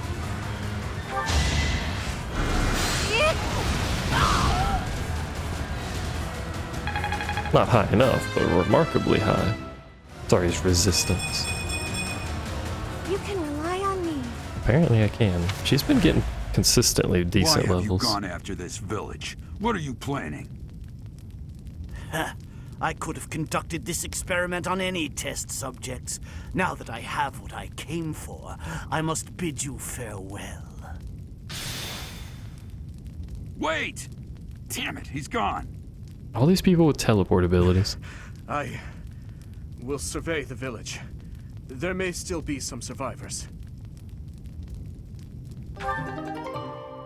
Not high enough, but remarkably high. Sorry, his resistance. You can rely on me. Apparently I can. She's been getting consistently decent Why have levels. you gone after this village? What are you planning? I could have conducted this experiment on any test subjects. Now that I have what I came for, I must bid you farewell. Wait! Damn it, he's gone. All these people with teleport abilities. I will survey the village. There may still be some survivors.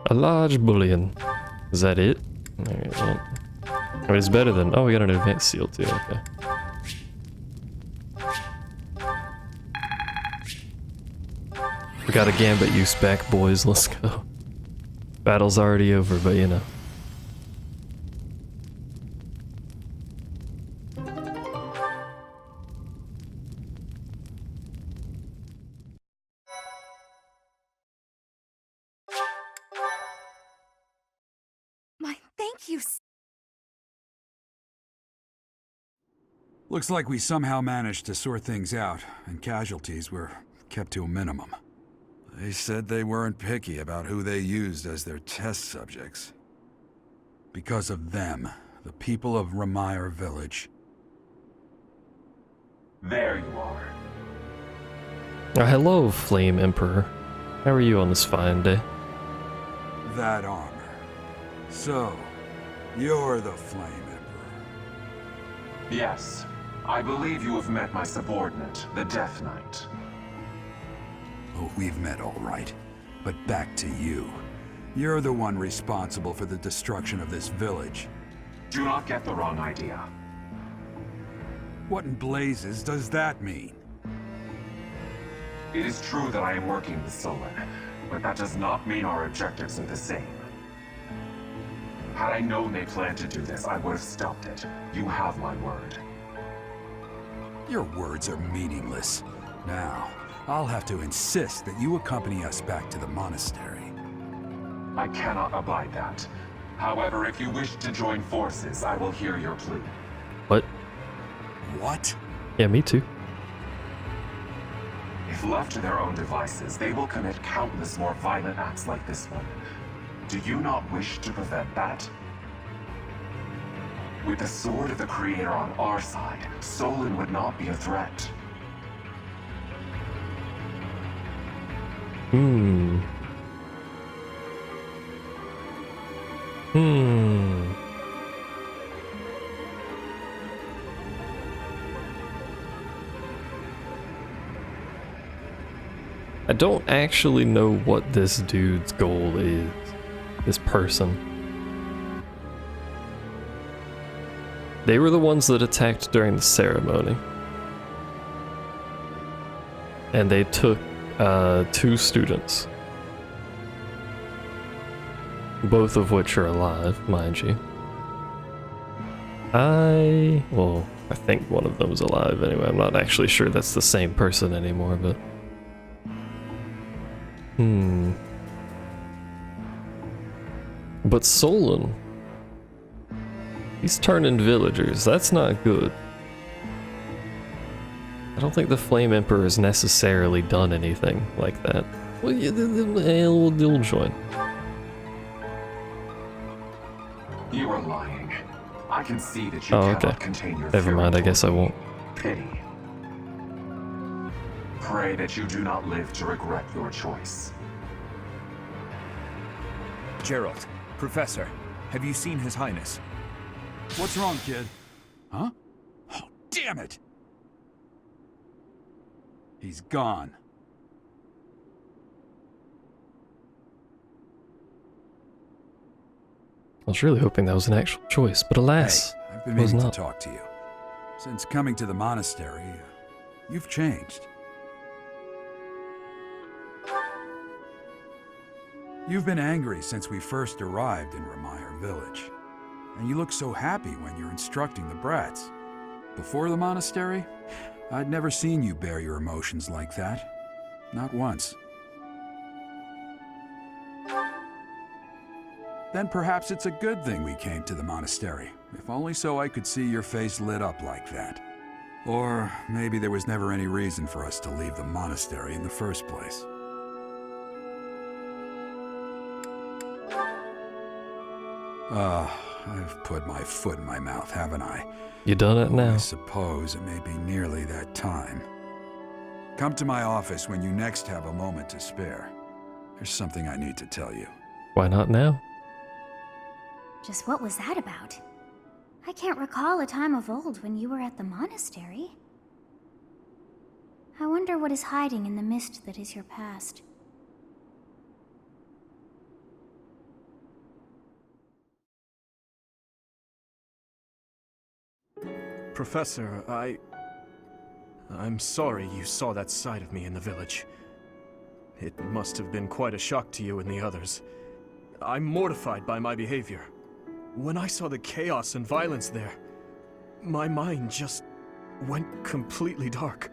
A large bullion. Is that it? Alright, well. I mean, it's better than... Oh, we got an advanced seal too, okay. We got a gambit use back, boys. Let's go. Battle's already over, but you know. My thank you. Looks like we somehow managed to sort things out, and casualties were kept to a minimum. They said they weren't picky about who they used as their test subjects. Because of them, the people of Remire Village. There you are. Hello, Flame Emperor. How are you on this fine day? That armor. So, you're the Flame Emperor. Yes. I believe you have met my subordinate, the Death Knight. Oh, we've met all right. But back to you. You're the one responsible for the destruction of this village. Do not get the wrong idea. What in blazes does that mean? It is true that I am working with Solon, but that does not mean our objectives are the same. Had I known they planned to do this, I would have stopped it. You have my word. Your words are meaningless. Now, I'll have to insist that you accompany us back to the monastery. I cannot abide that. However, if you wish to join forces, I will hear your plea. What? What? Yeah, me too. If left to their own devices, they will commit countless more violent acts like this one. Do you not wish to prevent that? With the sword of the Creator on our side, Solon would not be a threat. Hmm. I don't actually know what this dude's goal is. This person. They were the ones that attacked during the ceremony. And they took 2 students. Both of which are alive, mind you. Well, I think one of them is alive anyway. I'm not actually sure that's the same person anymore, but... But Solon... He's turning villagers. That's not good. I don't think the Flame Emperor has necessarily done anything like that. Well, yeah, they'll join. You are lying. I can see that you cannot contain your Never mind, I guess I won't. Pity. Pray that you do not live to regret your choice. Gerald, Professor, have you seen His Highness? What's wrong, kid? Huh? Oh, damn it! He's gone. I was really hoping that was an actual choice, but alas, hey, I've been it was meaning not. to talk to you. Since coming to the monastery, you've changed. You've been angry since we first arrived in Remire Village. And you look so happy when you're instructing the brats. Before the monastery, I'd never seen you bear your emotions like that. Not once. Then perhaps it's a good thing we came to the monastery, if only so I could see your face lit up like that. Or maybe there was never any reason for us to leave the monastery in the first place. I've put my foot in my mouth, haven't I? You done it now. I suppose it may be nearly that time. Come to my office when you next have a moment to spare. There's something I need to tell you. Why not now? Just what was that about? I can't recall a time of old when you were at the monastery. I wonder what is hiding in the mist that is your past. Professor, I'm sorry you saw that side of me in the village. It must have been quite a shock to you and the others. I'm mortified by my behavior. When I saw the chaos and violence there, my mind just went completely dark.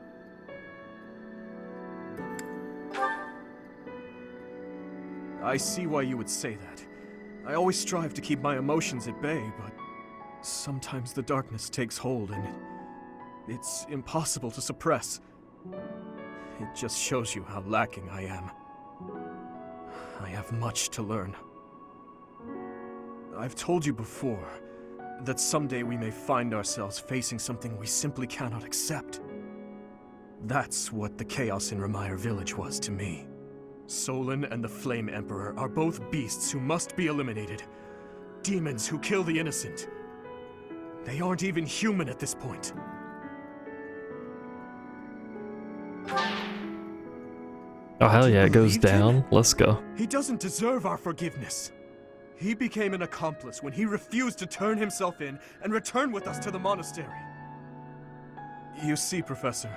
I see why you would say that. I always strive to keep my emotions at bay, but sometimes the darkness takes hold and it's impossible to suppress. It just shows you how lacking I am. I have much to learn. I've told you before that someday we may find ourselves facing something we simply cannot accept. That's what the chaos in Remire Village was to me. Solon and the Flame Emperor are both beasts who must be eliminated. Demons who kill the innocent. They aren't even human at this point. Oh hell yeah, it goes Believed him? down. Let's go. He doesn't deserve our forgiveness. He became an accomplice when he refused to turn himself in and return with us to the monastery. You see, Professor,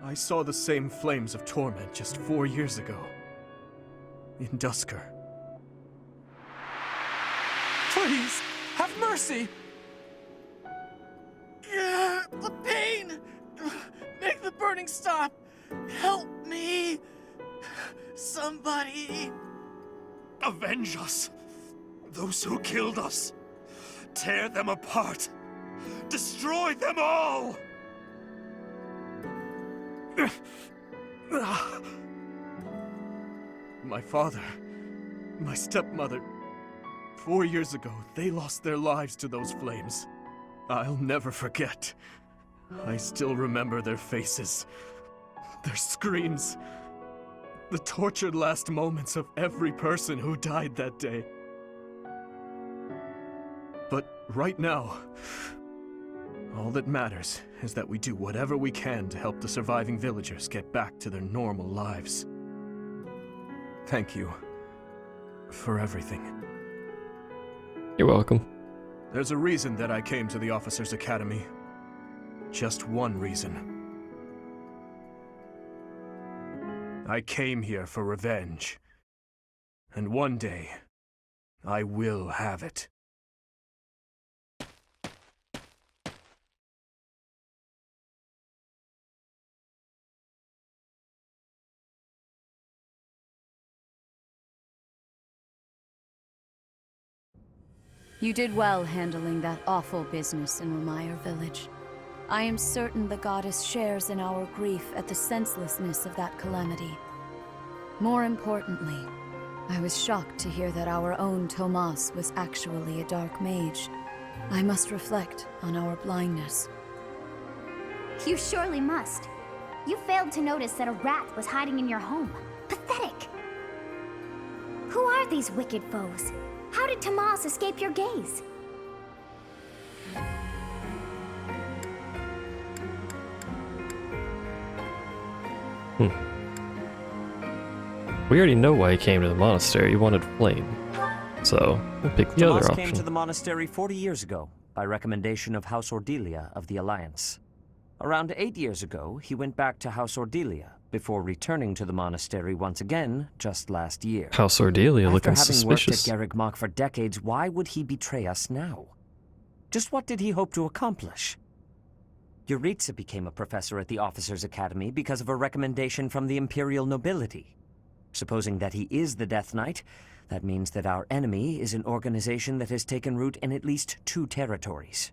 I saw the same flames of torment just 4 years ago. In Dusker. Please, have mercy! The pain! Make the burning stop! Help me! Somebody! Avenge us! Those who killed us! Tear them apart! Destroy them all! My father, my stepmother, 4 years ago, they lost their lives to those flames. I'll never forget. I still remember their faces, their screams, the tortured last moments of every person who died that day. But right now, all that matters is that we do whatever we can to help the surviving villagers get back to their normal lives. Thank you for everything. You're welcome. There's a reason that I came to the Officers' Academy. Just one reason. I came here for revenge. And one day, I will have it. You did well handling that awful business in Remire Village. I am certain the goddess shares in our grief at the senselessness of that calamity. More importantly, I was shocked to hear that our own Tomas was actually a dark mage. I must reflect on our blindness. You surely must. You failed to notice that a rat was hiding in your home. Pathetic! Who are these wicked foes? How did Tomas escape your gaze? We already know why he came to the monastery. He wanted flame. So, we'll pick the Tomas other came option. to the monastery 40 years ago, by recommendation of House Ordelia of the Alliance. Around 8 years ago, he went back to House Ordelia, before returning to the monastery once again, just last year. House Ordelia looking suspicious. After having worked at Garreg Mach for decades, why would he betray us now? Just what did he hope to accomplish? Yuritsa became a professor at the Officers' Academy because of a recommendation from the Imperial nobility. Supposing that he is the Death Knight, that means that our enemy is an organization that has taken root in at least 2 territories.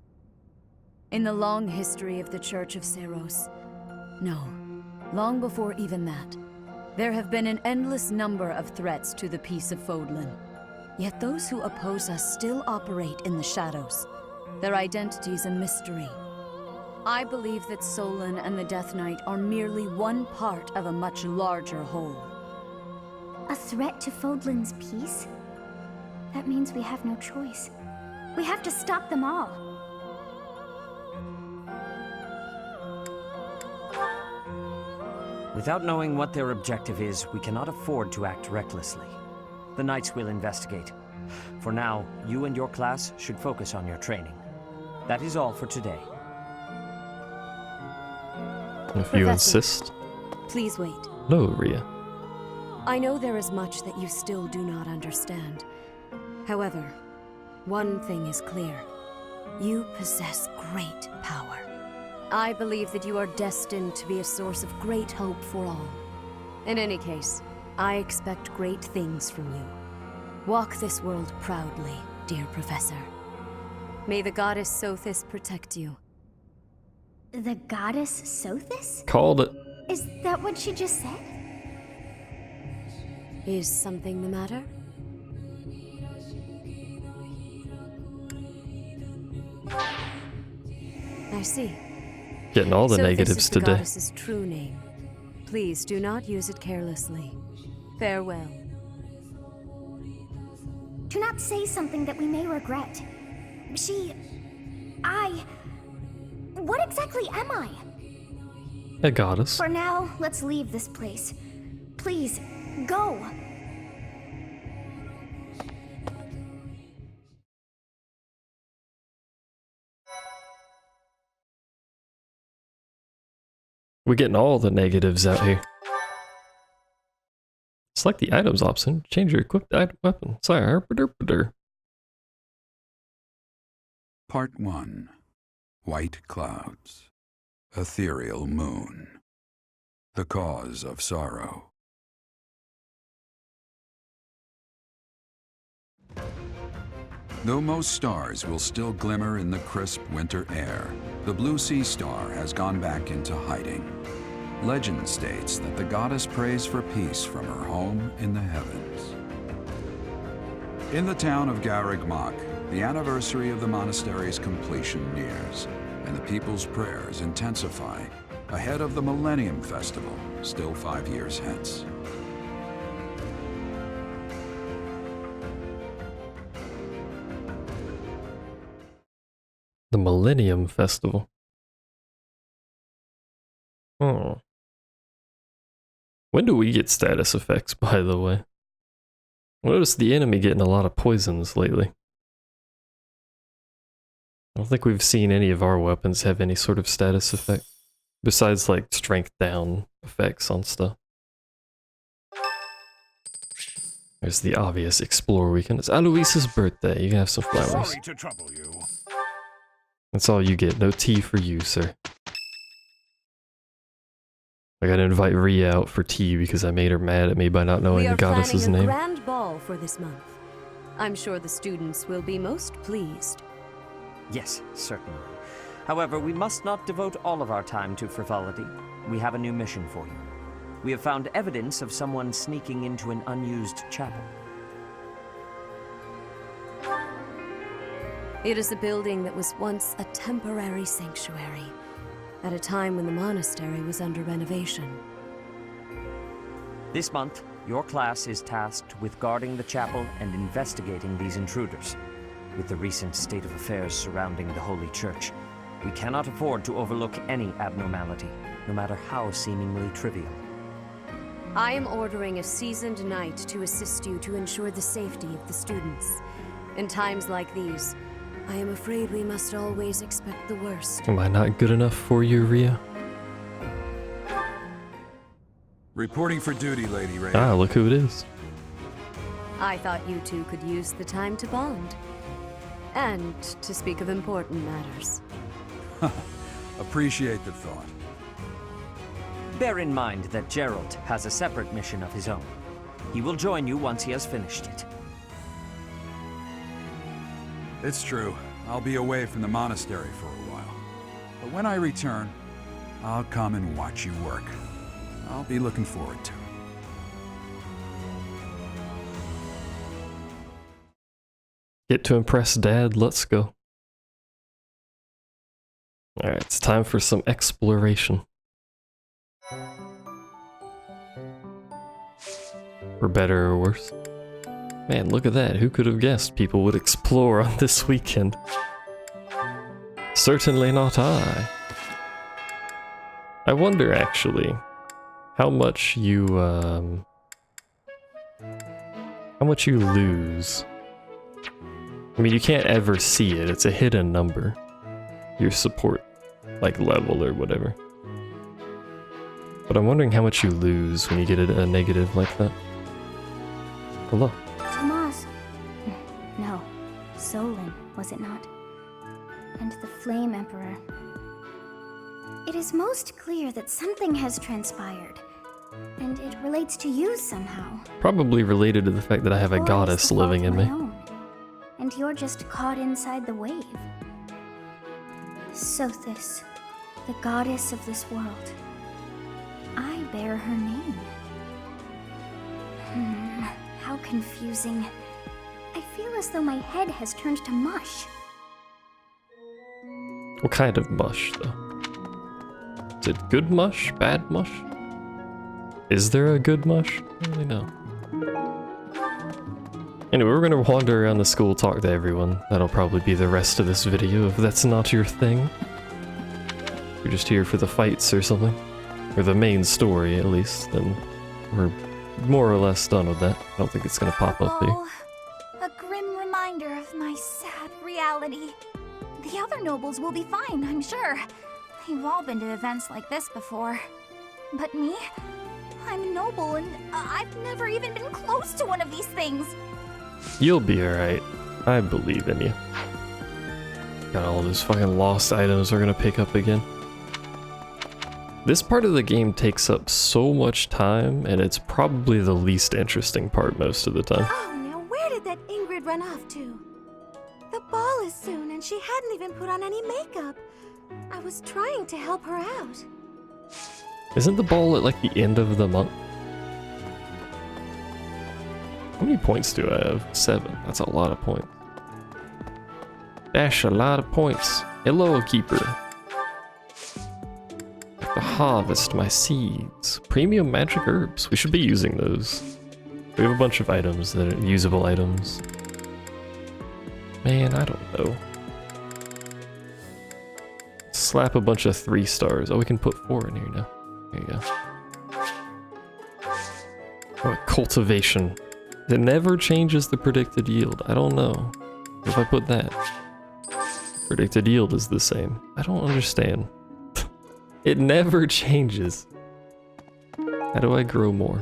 In the long history of the Church of Seros, no, long before even that, there have been an endless number of threats to the peace of Fodlan. Yet those who oppose us still operate in the shadows. Their identity's a mystery. I believe that Solon and the Death Knight are merely one part of a much larger whole. A threat to Fodlan's peace? That means we have no choice. We have to stop them all. Without knowing what their objective is, we cannot afford to act recklessly. The Knights will investigate. For now, you and your class should focus on your training. That is all for today. If you Professor, insist. Please wait. No, Rhea. I know there is much that you still do not understand. However, one thing is clear. You possess great power. I believe that you are destined to be a source of great hope for all. In any case, I expect great things from you. Walk this world proudly, dear Professor. May the goddess Sothis protect you. The goddess Sothis? Called it. Is that what she just said? Is something the matter? I see. Getting all the Sothis negatives is the today. goddess's true name. Please do not use it carelessly. Farewell. Do not say something that we may regret. What exactly am I? A goddess. For now, let's leave this place. Please, go. We're getting all the negatives out here. Select the items option. Change your equipped item weapon. Sorry. Part 1. White Clouds. Ethereal Moon. The Cause of Sorrow. Though most stars will still glimmer in the crisp winter air, the blue sea star has gone back into hiding. Legend states that the goddess prays for peace from her home in the heavens. In the town of Garreg Mach, the anniversary of the monastery's completion nears, and the people's prayers intensify ahead of the Millennium Festival, still 5 years hence. The Millennium Festival. Oh. When do we get status effects, by the way? I noticed the enemy getting a lot of poisons lately. I don't think we've seen any of our weapons have any sort of status effect. Besides, like, strength down effects on stuff. There's the obvious Explore Weekend. It's Aloise's birthday. You can have some flowers. Sorry to trouble you. That's all you get. No tea for you, sir. I gotta invite Rhea out for tea because I made her mad at me by not knowing the goddess's We are name. planning a grand ball for this month. I'm sure the students will be most pleased. Yes, certainly. However, we must not devote all of our time to frivolity. We have a new mission for you. We have found evidence of someone sneaking into an unused chapel. It is a building that was once a temporary sanctuary, at a time when the monastery was under renovation. This month, your class is tasked with guarding the chapel and investigating these intruders. With the recent state of affairs surrounding the Holy Church, we cannot afford to overlook any abnormality, no matter how seemingly trivial. I am ordering a seasoned knight to assist you to ensure the safety of the students. In times like these, I am afraid we must always expect the worst. Am I not good enough for you, Rhea? Reporting for duty, Lady Ray. Ah, look who it is. I thought you two could use the time to bond. And to speak of important matters. Appreciate the thought. Bear in mind that Gerald has a separate mission of his own. He will join you once he has finished it. It's true. I'll be away from the monastery for a while. But when I return, I'll come and watch you work. I'll be looking forward to it. Get to impress Dad, let's go. Alright, it's time for some exploration. For better or worse. Man, look at that. Who could have guessed people would explore on this weekend? Certainly not I. I wonder, actually, how much you lose. I mean, you can't ever see it. It's a hidden number. Your support, like, level or whatever. But I'm wondering how much you lose when you get a negative like that. Hello. Tomas. No. Solon, was it not? And the Flame Emperor. It is most clear that something has transpired. And it relates to you somehow. Probably related to the fact that I have a Or goddess is the living fault in me. my own, and you're just caught inside the wave. Sothis, the goddess of this world. I bear her name. How confusing. I feel as though my head has turned to mush. What kind of mush, though? Is it good mush? Bad mush? Is there a good mush? I don't really know. Anyway, we're gonna wander around the school, talk to everyone. That'll probably be the rest of this video if that's not your thing. You're just here for the fights or something. Or the main story, at least. Then we're more or less done with that. I don't think it's gonna pop up here. A grim reminder of my sad reality. The other nobles will be fine, I'm sure. They've all been to events like this before. But me? I'm a noble and I've never even been close to one of these things. You'll be alright. I believe in you. Got all those fucking lost items we're gonna pick up again. This part of the game takes up so much time, and it's probably the least interesting part most of the time. Oh, now where did that Ingrid run off to? The ball is soon, and she hadn't even put on any makeup. I was trying to help her out. Isn't the ball at like the end of the month? How many points do I have? 7. That's a lot of points. Dash a lot of points. Hello, keeper. I have to harvest my seeds. Premium magic herbs. We should be using those. We have a bunch of items that are usable items. Man, I don't know. Slap a bunch of 3 stars. Oh, we can put 4 in here now. There you go. Oh, cultivation. It never changes the predicted yield. I don't know. If I put that. Predicted yield is the same. I don't understand. It never changes. How do I grow more?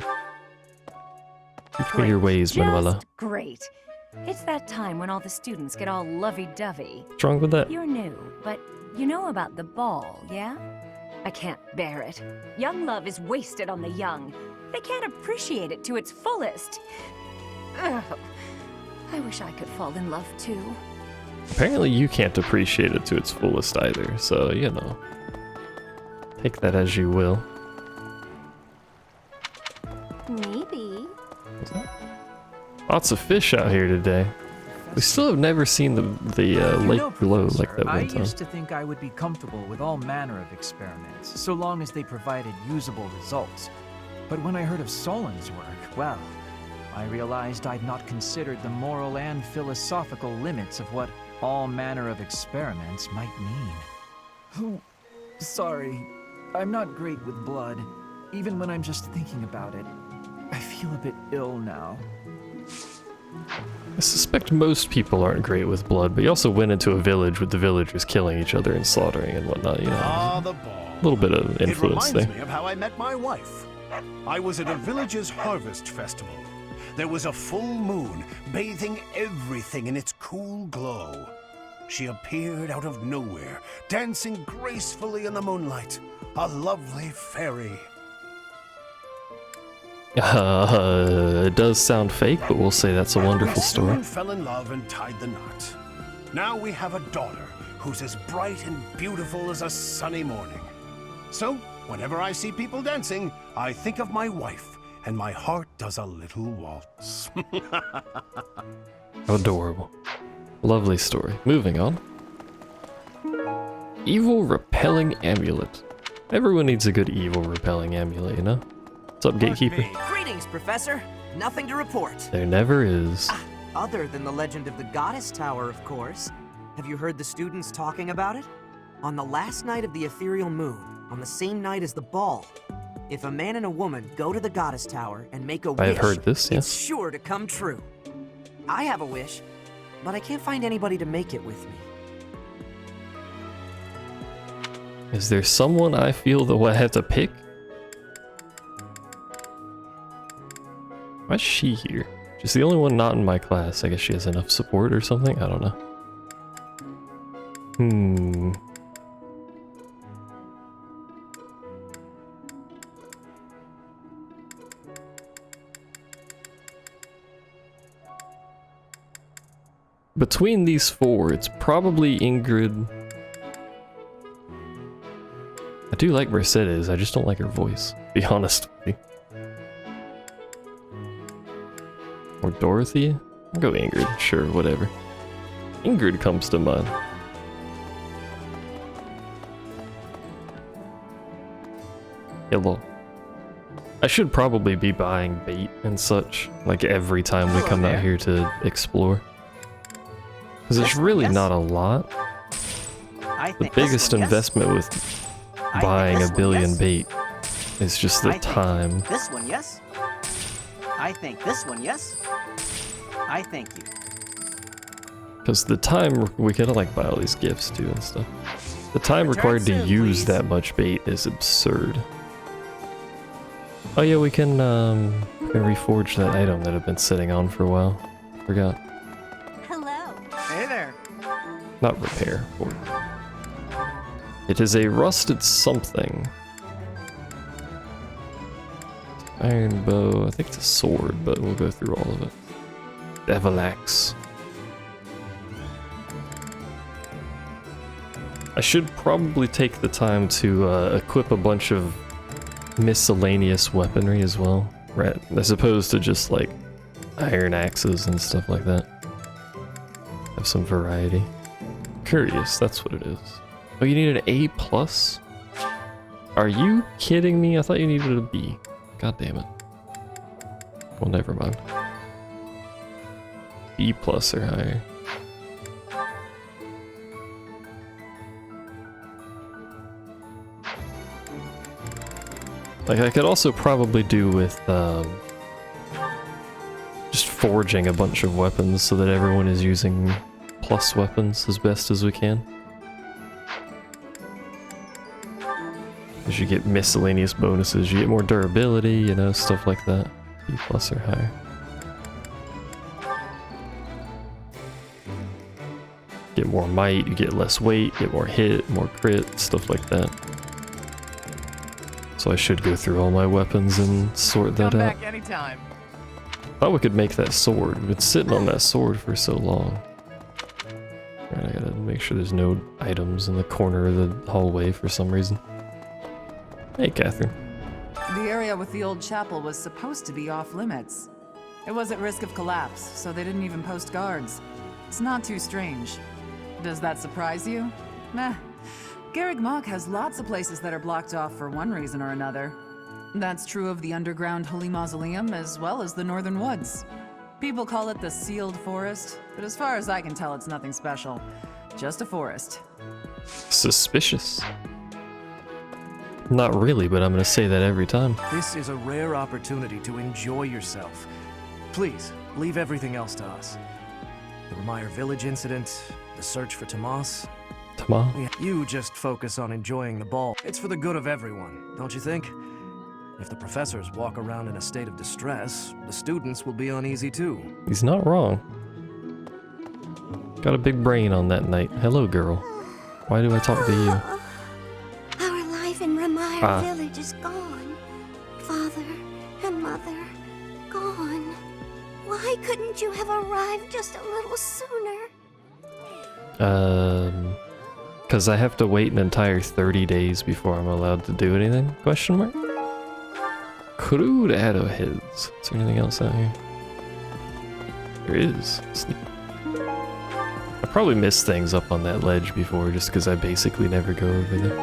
Teach me your ways, Manuela. Just great. It's that time when all the students get all lovey-dovey. What's wrong with that? You're new, but you know about the ball, yeah? I can't bear it. Young love is wasted on the young. They can't appreciate it to its fullest. Ugh. I wish I could fall in love too. Apparently you can't appreciate it to its fullest either, so, you know. Take that as you will. Maybe. Lots of fish out here today. We still have never seen the lake glow like that I one time. used to think I would be comfortable with all manner of experiments, so long as they provided usable results. But when I heard of Solon's work, well, I realized I'd not considered the moral and philosophical limits of what all manner of experiments might mean. Oh, sorry. I'm not great with blood. Even when I'm just thinking about it, I feel a bit ill now. I suspect most people aren't great with blood, but you also went into a village with the villagers killing each other and slaughtering and whatnot, you know. The ball. A little bit of influence It there. reminds me of how I met my wife. I was at a village's harvest festival. There was a full moon, bathing everything in its cool glow. She appeared out of nowhere, dancing gracefully in the moonlight. A lovely fairy. It does sound fake, but we'll say that's a wonderful We story. soon fell in love and tied the knot. Now we have a daughter who's as bright and beautiful as a sunny morning. So, whenever I see people dancing, I think of my wife, and my heart does a little waltz. Adorable. Lovely story. Moving on. Evil repelling amulet. Everyone needs a good evil repelling amulet, you know? What's up, gatekeeper? Greetings, Professor. Nothing to report. There never is. Other than the legend of the Goddess Tower, of course. Have you heard the students talking about it? On the last night of the ethereal moon, on the same night as the ball, if a man and a woman go to the Goddess Tower and make a wish, I've heard this, it's yes. sure to come true. I have a wish, but I can't find anybody to make it with me. Is there someone I feel that I have to pick? Why's she here? She's the only one not in my class. I guess she has enough support or something? I don't know. Between these four, it's probably Ingrid. I do like Mercedes, I just don't like her voice, to be honest with you. Or Dorothy? I'll go Ingrid, sure, whatever. Ingrid comes to mind. Hello. I should probably be buying bait and such, like every time we come out here to explore. Because it's really not a lot. The biggest investment with buying a billion bait is just the time. This one, yes? I think this one, yes? I thank you. Because the time, we gotta like buy all these gifts too and stuff. The time required to use that much bait is absurd. Oh yeah, we can reforge that item that had been sitting on for a while. Forgot. Hello. Hey there. Not repair. It is a rusted something. Iron bow, I think it's a sword, but we'll go through all of it. Devil axe. I should probably take the time to equip a bunch of miscellaneous weaponry as well, right? As opposed to just like iron axes and stuff like that. Have some variety. Curious, that's what it is. Oh, you need an A+? Are you kidding me? I thought you needed a B. God damn it. Well, never mind. B+ or higher. Like, I could also probably do with, just forging a bunch of weapons so that everyone is using plus weapons as best as we can. As you get miscellaneous bonuses, you get more durability, you know, stuff like that. B+ or higher. Get more might, you get less weight, get more hit, more crit, stuff like that. So I should go through all my weapons and sort that out. Back anytime. Thought we could make that sword. We've been sitting on that sword for so long. Right, I gotta make sure there's no items in the corner of the hallway for some reason. Hey, Catherine. The area with the old chapel was supposed to be off limits. It was at risk of collapse, so they didn't even post guards. It's not too strange. Does that surprise you? Meh. Garreg Mach has lots of places that are blocked off for one reason or another. That's true of the underground Holy Mausoleum as well as the Northern Woods. People call it the Sealed Forest, but as far as I can tell, it's nothing special. Just a forest. Suspicious. Not really, but I'm gonna say that every time. This is a rare opportunity to enjoy yourself. Please, leave everything else to us. The Remire Village incident, the search for Tomas. Tomas? You just focus on enjoying the ball. It's for the good of everyone, don't you think? If the professors walk around in a state of distress, the students will be uneasy too. He's not wrong. Got a big brain on that night. Hello, girl. Why do I talk to you? Our life in Remire Village is gone. Father and mother, gone. Why couldn't you have arrived just a little sooner? Because I have to wait an entire 30 days before I'm allowed to do anything? Question mark? Crude arrowheads. Is there anything else out here? There is. I probably missed things up on that ledge before just because I basically never go over there.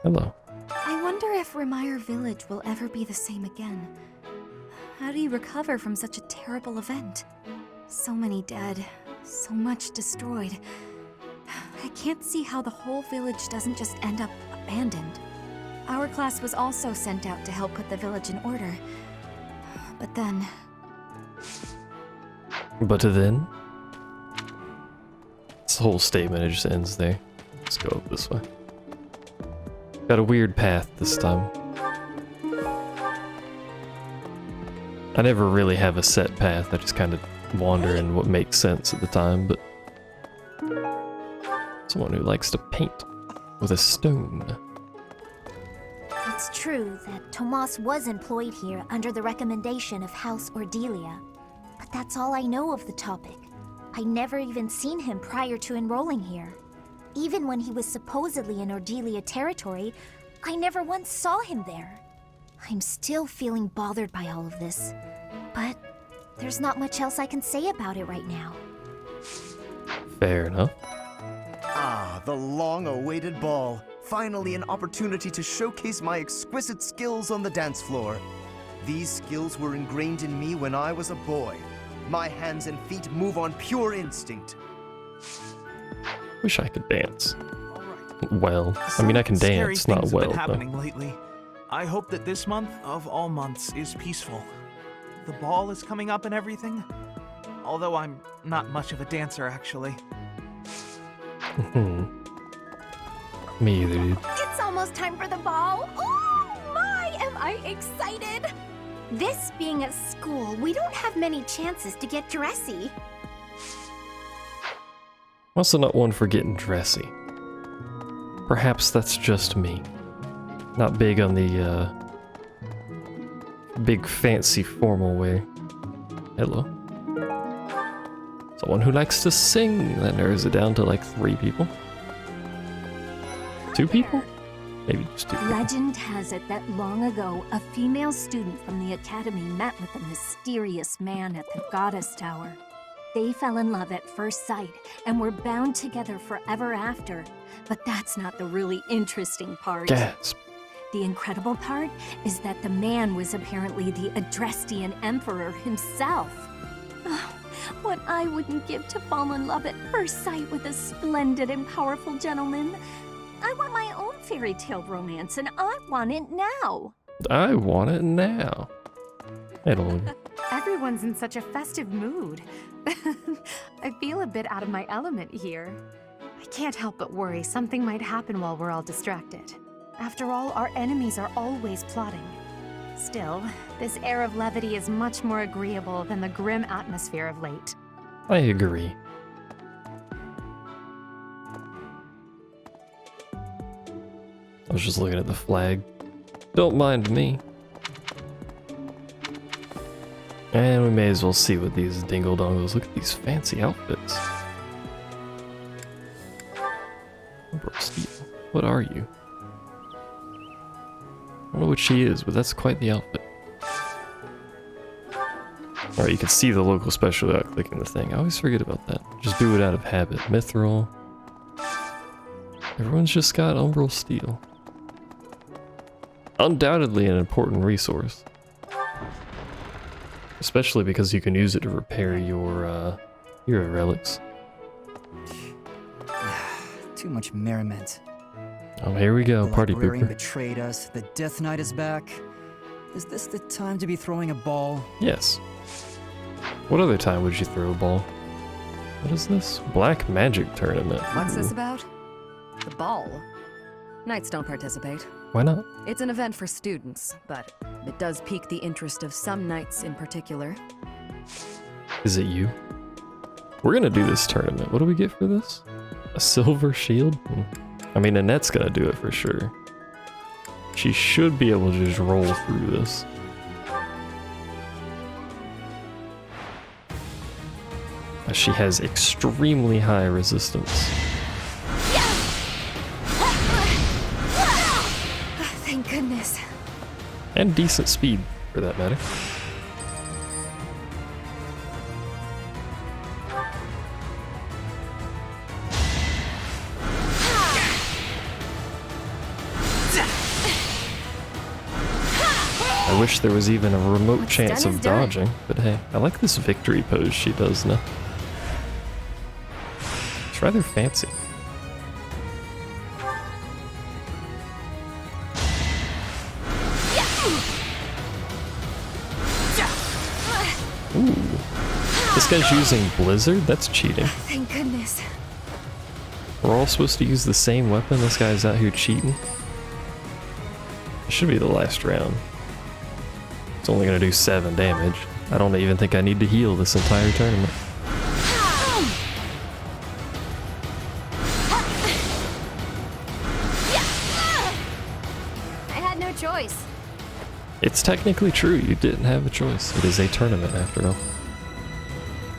Hello. I wonder if Remire Village will ever be the same again. How do you recover from such a terrible event? So many dead, so much destroyed. I can't see how the whole village doesn't just end up abandoned. Our class was also sent out to help put the village in order. But then... This whole statement, it just ends there. Let's go up this way. Got a weird path this time. I never really have a set path, I just kind of wander in what makes sense at the time, but... Someone who likes to paint with a stone. It's true that Tomas was employed here under the recommendation of House Ordelia, but that's all I know of the topic. I never even seen him prior to enrolling here. Even when he was supposedly in Ordelia territory, I never once saw him there. I'm still feeling bothered by all of this, but there's not much else I can say about it right now. Fair enough. Ah, the long-awaited ball. Finally an opportunity to showcase my exquisite skills on the dance floor. These skills were ingrained in me when I was a boy. My hands and feet move on pure instinct. Wish I could dance. Well, I mean I can dance, not Things have well. been Though. happening lately. I hope that this month, of all months, is peaceful. The ball is coming up and everything. Although I'm not much of a dancer, actually. Me either, dude. It's almost time for the ball. Oh my, am I excited! This being a school, we don't have many chances to get dressy. Also not one for getting dressy. Perhaps that's just me. Not big on the, big fancy formal way. Hello. Someone who likes to sing. That narrows it down to like 3 people. 2 people? Maybe just 2 people. Legend has it that long ago, a female student from the academy met with a mysterious man at the Goddess Tower. They fell in love at first sight and were bound together forever after. But that's not the really interesting part. Gasp. The incredible part is that the man was apparently the Adrestian Emperor himself. Oh, what I wouldn't give to fall in love at first sight with a splendid and powerful gentleman. I want my own fairy tale romance, and I want it now. I want it now. Hey, Logan. Everyone's in such a festive mood. I feel a bit out of my element here. I can't help but worry something might happen while we're all distracted. After all, our enemies are always plotting. Still, this air of levity is much more agreeable than the grim atmosphere of late. I agree. I was just looking at the flag. Don't mind me. And we may as well see what these dingle-dongles. Look at these fancy outfits. Bro, Steve, what are you? I don't know what she is, but that's quite the outfit. Alright, you can see the local special without clicking the thing. I always forget about that. Just do it out of habit. Mithril. Everyone's just got umbral steel. Undoubtedly an important resource. Especially because you can use it to repair your hero relics. Too much merriment. Oh, here we go, The party librarian pooper. betrayed us. The Death Knight is back. Is this the time to be throwing a ball? Yes. What other time would you throw a ball? What is this? Black Magic Tournament. What's this Ooh. about? The ball. Knights don't participate. Why not? It's an event for students, but it does pique the interest of some knights in particular. Is it you? We're gonna do this tournament. What do we get for this? A silver shield? I mean, Annette's gonna do it for sure. She should be able to just roll through this. She has extremely high resistance. Thank goodness. And decent speed, for that matter. I wish there was even a remote chance done of is done. dodging, but hey, I like this victory pose she does now. It's rather fancy. Ooh. This guy's using Blizzard? That's cheating. Thank goodness. We're all supposed to use the same weapon? This guy's out here cheating? It should be the last round. It's only gonna do 7 damage. I don't even think I need to heal this entire tournament. I had no choice. It's technically true, you didn't have a choice. It is a tournament after all.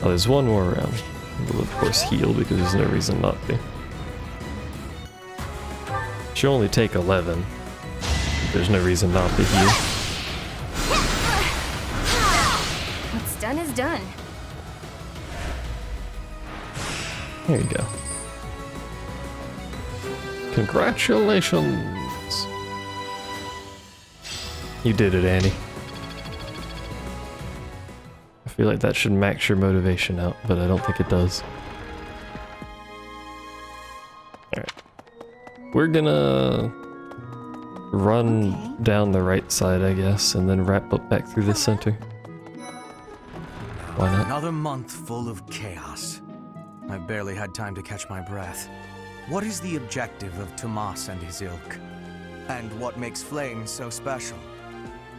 Oh, there's one more round. We'll of course heal because there's no reason not to. She'll only take 11. There's no reason not to heal. What's done is done. There you go. Congratulations! You did it, Annie. I feel like that should max your motivation out, but I don't think it does. Alright. We're gonna run down the right side, I guess, and then wrap up back through the center. Why not? Another month full of chaos. I've barely had time to catch my breath. What is the objective of Tomas and his ilk? And what makes Flame so special?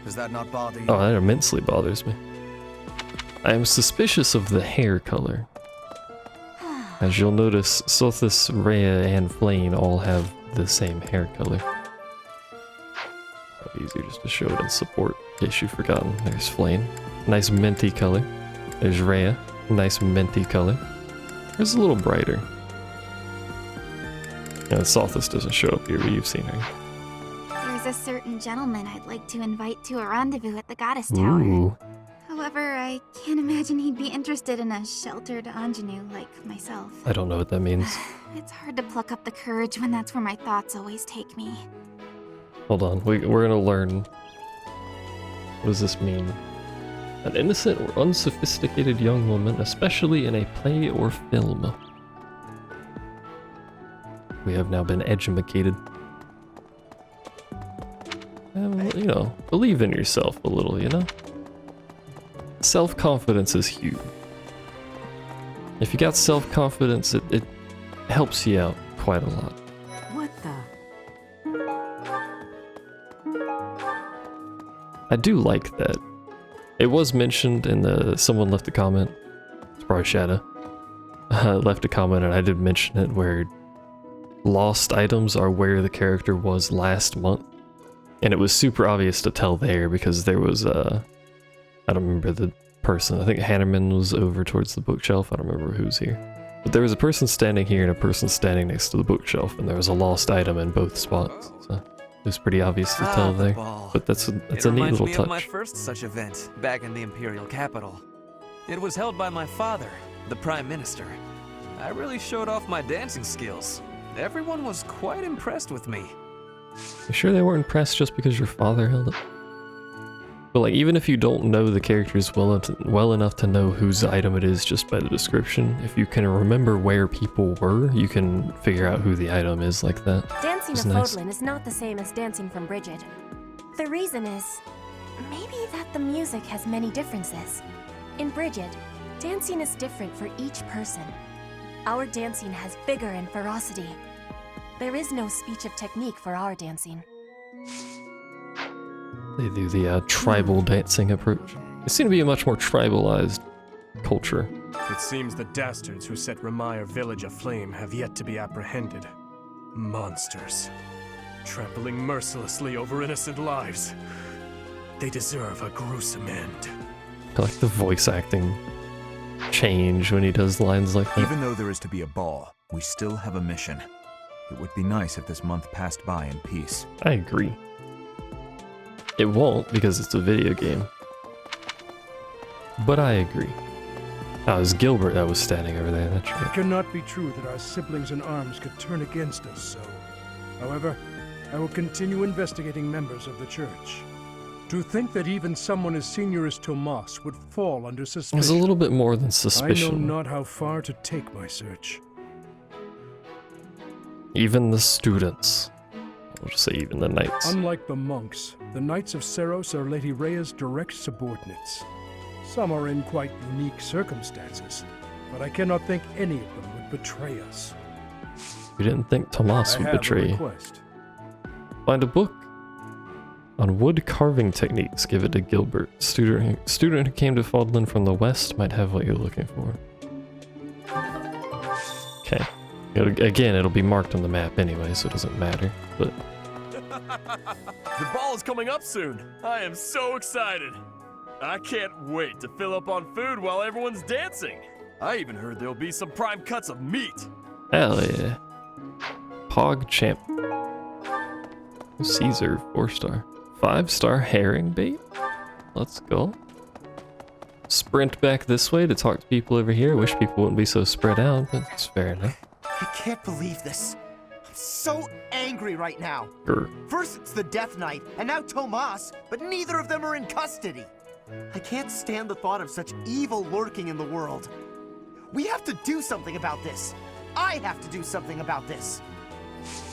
Does that not bother you? Oh, that immensely bothers me. I am suspicious of the hair color. As you'll notice, Sothis, Rhea, and Flame all have the same hair color. That'd be easier just to show it in support, in case you've forgotten. There's Flame. Nice minty color. There's Rhea. Nice minty color. It's a little brighter. And Sothis doesn't show up here, but you've seen her. There's a certain gentleman I'd like to invite to a rendezvous at the Goddess Tower. Ooh. However, I can't imagine he'd be interested in a sheltered ingenue like myself. I don't know what that means. It's hard to pluck up the courage when that's where my thoughts always take me. Hold on, we're gonna learn. What does this mean? An innocent or unsophisticated young woman, especially in a play or film. We have now been educated. You know, believe in yourself a little, you know? Self-confidence is huge. If you got self-confidence, it helps you out quite a lot. What the? I do like that. It was mentioned in the... Someone left a comment. It's probably Shadow. Left a comment and I did mention it where lost items are where the character was last month. And it was super obvious to tell there because there was I don't remember the person. I think Hanneman was over towards the bookshelf. I don't remember who's here. But there was a person standing here and a person standing next to the bookshelf, and there was a lost item in both spots. So it was pretty obvious to tell there. But that's a neat little touch. It reminds me of my first such event back in the Imperial capital. It was held by my father, the Prime Minister. I really showed off my dancing skills. Everyone was quite impressed with me. You sure they weren't impressed just because your father held it? But like, even if you don't know the characters well enough to know whose item it is just by the description, if you can remember where people were, you can figure out who the item is like that. Dancing It's of nice. Fodlan is not the same as dancing from Bridget. The reason is maybe that the music has many differences. In Bridget, dancing is different for each person. Our dancing has vigor and ferocity. There is no speech of technique for our dancing. They do the tribal dancing approach. They seem to be a much more tribalized culture. It seems the dastards who set Remire village aflame have yet to be apprehended. Monsters. Trampling mercilessly over innocent lives. They deserve a gruesome end. I like the voice acting change when he does lines like that. Even though there is to be a ball, we still have a mission. It would be nice if this month passed by in peace. I agree. It won't because it's a video game. But I agree. Oh, it was Gilbert that was standing over there, that's It right. cannot be true that our siblings in arms could turn against us so. However, I will continue investigating members of the church. To think that even someone as senior as Tomas would fall under suspicion. There's a little bit more than I suspicion. know not how far to take my search. Even the students. I'll just say even the knights. Unlike the monks, the Knights of Seros are Lady Rhea's direct subordinates. Some are in quite unique circumstances, but I cannot think any of them would betray us. We didn't think Tomas I would have a betray you. request. Find a book. On wood carving techniques, give it to Gilbert. Student who came to Fodlan from the west might have what you're looking for. Okay. Again, it'll be marked on the map anyway, so it doesn't matter. But The ball is coming up soon. I am so excited. I can't wait to fill up on food while everyone's dancing. I even heard there'll be some prime cuts of meat. hell yeah. Pog champ. Caesar, 4-star. 5-star herring bait? Let's go. Sprint back this way to talk to people over here. Wish people wouldn't be so spread out, but it's fair enough. I can't believe this. I'm so angry right now. Grr. First it's the Death Knight, and now Tomas, but neither of them are in custody. I can't stand the thought of such evil lurking in the world. We have to do something about this. I have to do something about this.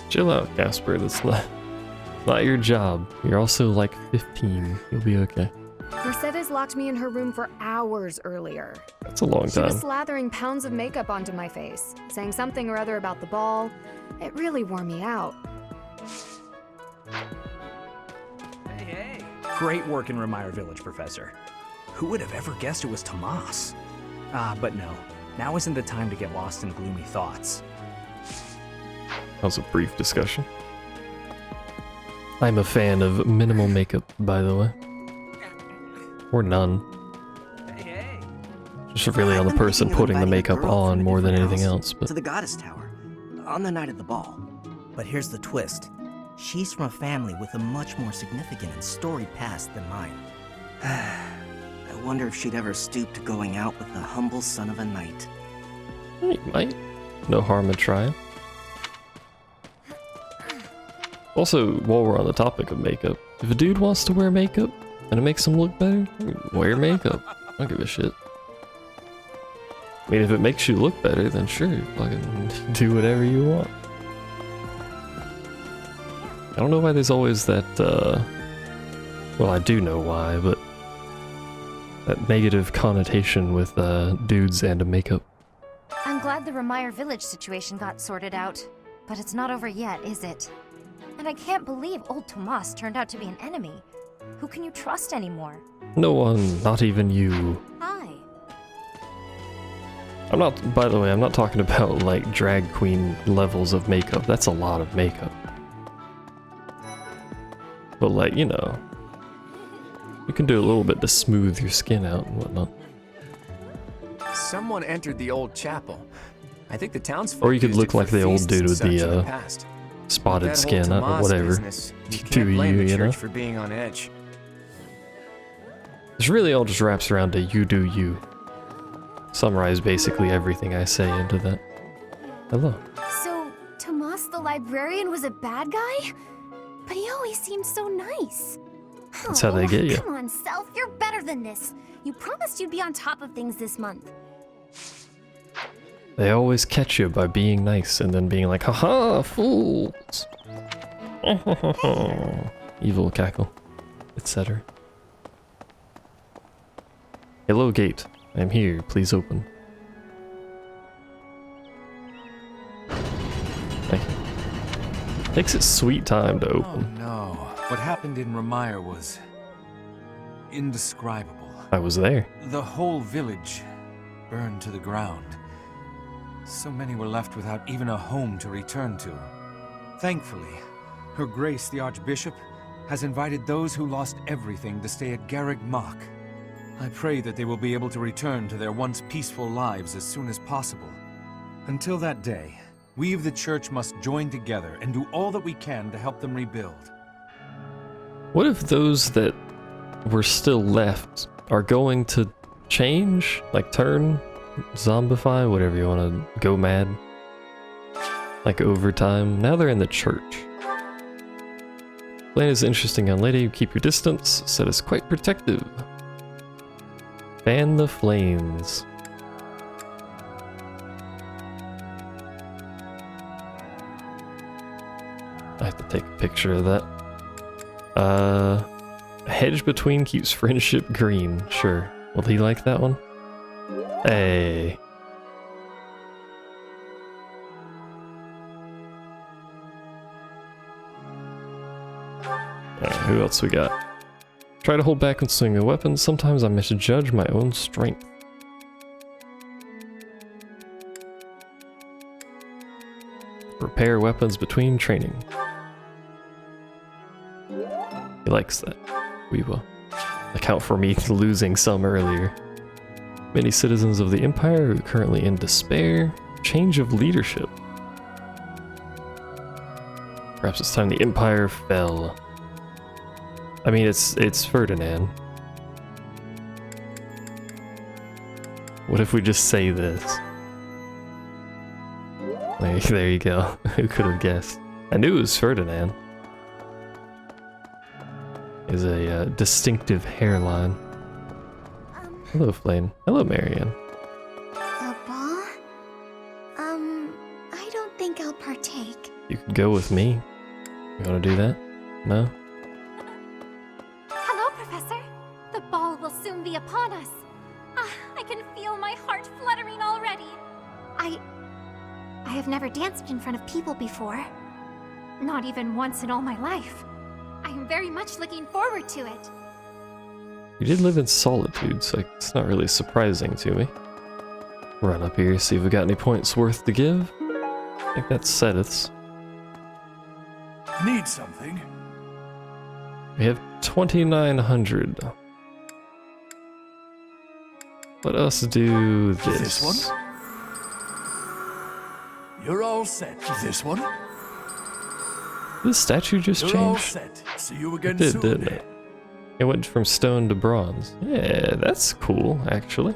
Chill out, Casper. That's not your job. You're also like 15. You'll be okay. Mercedes locked me in her room for hours earlier. That's a long She was time. slathering pounds of makeup onto my face, saying something or other about the ball. It really wore me out. Hey. Great work in Remire Village, Professor. Who would have ever guessed it was Tomas? But no. Now isn't the time to get lost in gloomy thoughts. That was a brief discussion. I'm a fan of minimal makeup, by the way. Or none. Just really on the person putting the makeup on more than anything else. But to the Goddess Tower on the night of the ball. But here's the twist. She's from a family with a much more significant and storied past than mine. I wonder if she'd ever stoop to going out with the humble son of a knight. You might. No harm in trying. Also, while we're on the topic of makeup, if a dude wants to wear makeup and it makes him look better, wear makeup. I don't give a shit. I mean, if it makes you look better, then sure, fucking do whatever you want. I don't know why there's always that, well, I do know why, but that negative connotation with dudes and makeup. I'm glad the Remire Village situation got sorted out, but it's not over yet, is it? And I can't believe old Tomas turned out to be an enemy. Who can you trust anymore? No one, not even you. Hi. I'm not, by the way, I'm not talking about like drag queen levels of makeup. That's a lot of makeup. But like, you know, you can do a little bit to smooth your skin out and whatnot. Someone entered the old chapel. I think the townsfolk. Or you could used look it like for the old feasts dude and with such in the past. spotted That whole skin, Tomas whatever. business, you Do can't blame you, the you know? church for being on edge. This really all just wraps around to you do you. Summarize basically everything I say into that. Hello. So, Tomas the librarian was a bad guy? But he always seemed so nice. That's how they get you. Come on, Self, you're better than this. You promised you'd be on top of things this month. They always catch you by being nice and then being like, haha, fools. Evil cackle, etc. Hello, gate. I'm here. Please open. Thank you. Takes its sweet time to open. Oh no. What happened in Remire was indescribable. I was there. The whole village burned to the ground. So many were left without even a home to return to. Thankfully, Her Grace the Archbishop has invited those who lost everything to stay at Garreg Mach. I pray that they will be able to return to their once peaceful lives as soon as possible. Until that day, we of the Church must join together and do all that we can to help them rebuild. What if those that were still left are going to change? Like turn? Zombify? Whatever you want to go mad? Like over time? Now they're in the church. Plan is interesting, young lady. Keep your distance. Said it's quite protective. Fan the flames. I have to take a picture of that. A hedge between keeps friendship green. Sure. Will he like that one? Hey. Who else we got? Try to hold back and swing a weapon. Sometimes I misjudge my own strength. Repair weapons between training. He likes that. We will account for me losing some earlier. Many citizens of the Empire who are currently in despair. Change of leadership. Perhaps it's time the Empire fell. I mean, it's Ferdinand. What if we just say this? There you go. Who could have guessed? I knew it was Ferdinand. Is a distinctive hairline. Hello, Flame. Hello, Marianne. The ball? I don't think I'll partake. You could go with me. You want to do that? No? Hello, Professor. The ball will soon be upon us. I can feel my heart fluttering already. I have never danced in front of people before. Not even once in all my life. I am very much looking forward to it. You did live in solitude, so it's not really surprising to me. Run up here, see if we got any points worth to give. I think that's Sedith's. Need something? We have 2,900. Let us do this. This one? You're all set. This one? This statue just You're all changed? set. See you again It did, soon. didn't it? It went from stone to bronze. Yeah, that's cool, actually.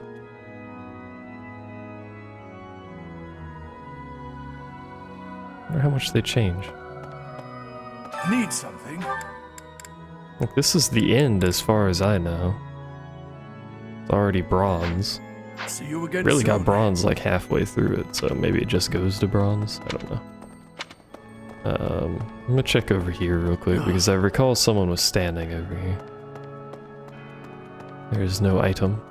I wonder how much they change. Need something? Look, this is the end as far as I know. It's already bronze. See you again Really soon. got bronze like halfway through it, so maybe it just goes to bronze. I don't know. I'm gonna check over here real quick because I recall someone was standing over here. There's no item.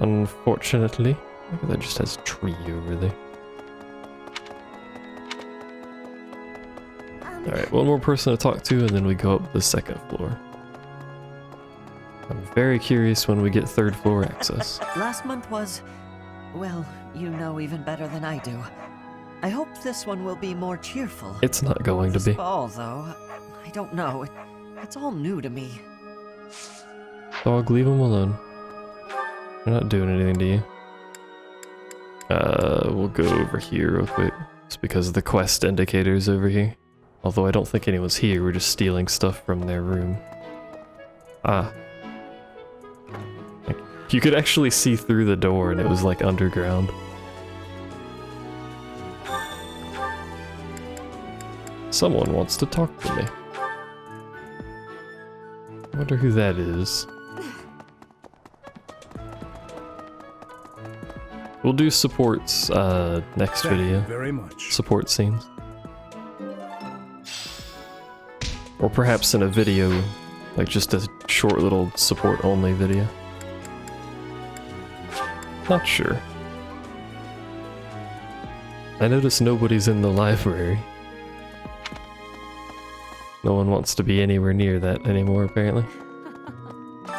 Unfortunately. Look, that just has a tree over there. Alright, one more person to talk to and then we go up the second floor. I'm very curious when we get third floor access. Last month was, well, you know even better than I do. I hope this one will be more cheerful. It's not going to This be. ball, though, I don't know. It's all new to me. Dog, leave him alone. They're not doing anything to you. We'll go over here real quick. It's because of the quest indicators over here. Although I don't think anyone's here, we're just stealing stuff from their room. Ah. You could actually see through the door and it was like underground. Someone wants to talk to me. I wonder who that is. We'll do supports next Thank video. you very much. Support scenes. Or perhaps in a video, like just a short little support only video. Not sure. I notice nobody's in the library. No one wants to be anywhere near that anymore, apparently.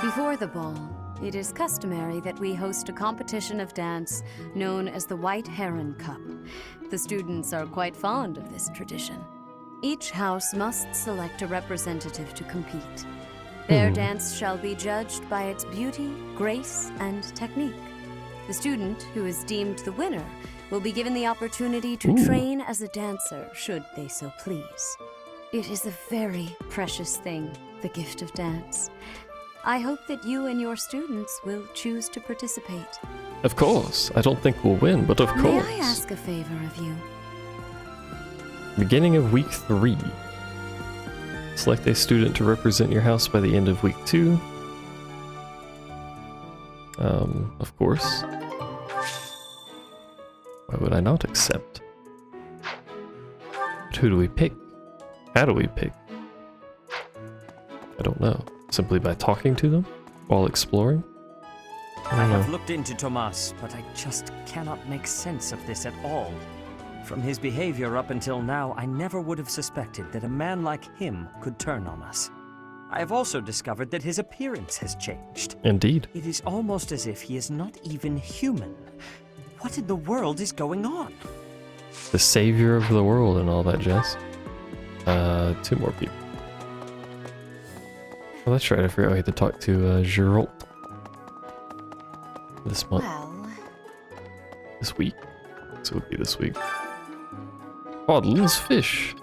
Before the ball, it is customary that we host a competition of dance known as the White Heron Cup. The students are quite fond of this tradition. Each house must select a representative to compete. Their dance shall be judged by its beauty, grace, and technique. The student who is deemed the winner will be given the opportunity to train as a dancer, should they so please. It is a very precious thing, the gift of dance. I hope that you and your students will choose to participate. Of course. I don't think we'll win, but of course. May I ask a favor of you? Beginning of week 3. Select a student to represent your house by the end of week 2. Of course. Why would I not accept? But who do we pick? How do we pick? I don't know. Simply by talking to them while exploring? I have looked into Tomas, but I just cannot make sense of this at all. From his behavior up until now, I never would have suspected that a man like him could turn on us. I have also discovered that his appearance has changed. Indeed. It is almost as if he is not even human. What in the world is going on? The savior of the world and all that jazz. 2 more people. Well, let's try to figure out how to talk to Geralt this month. This week. So it would be this week. Quadlin's Fish.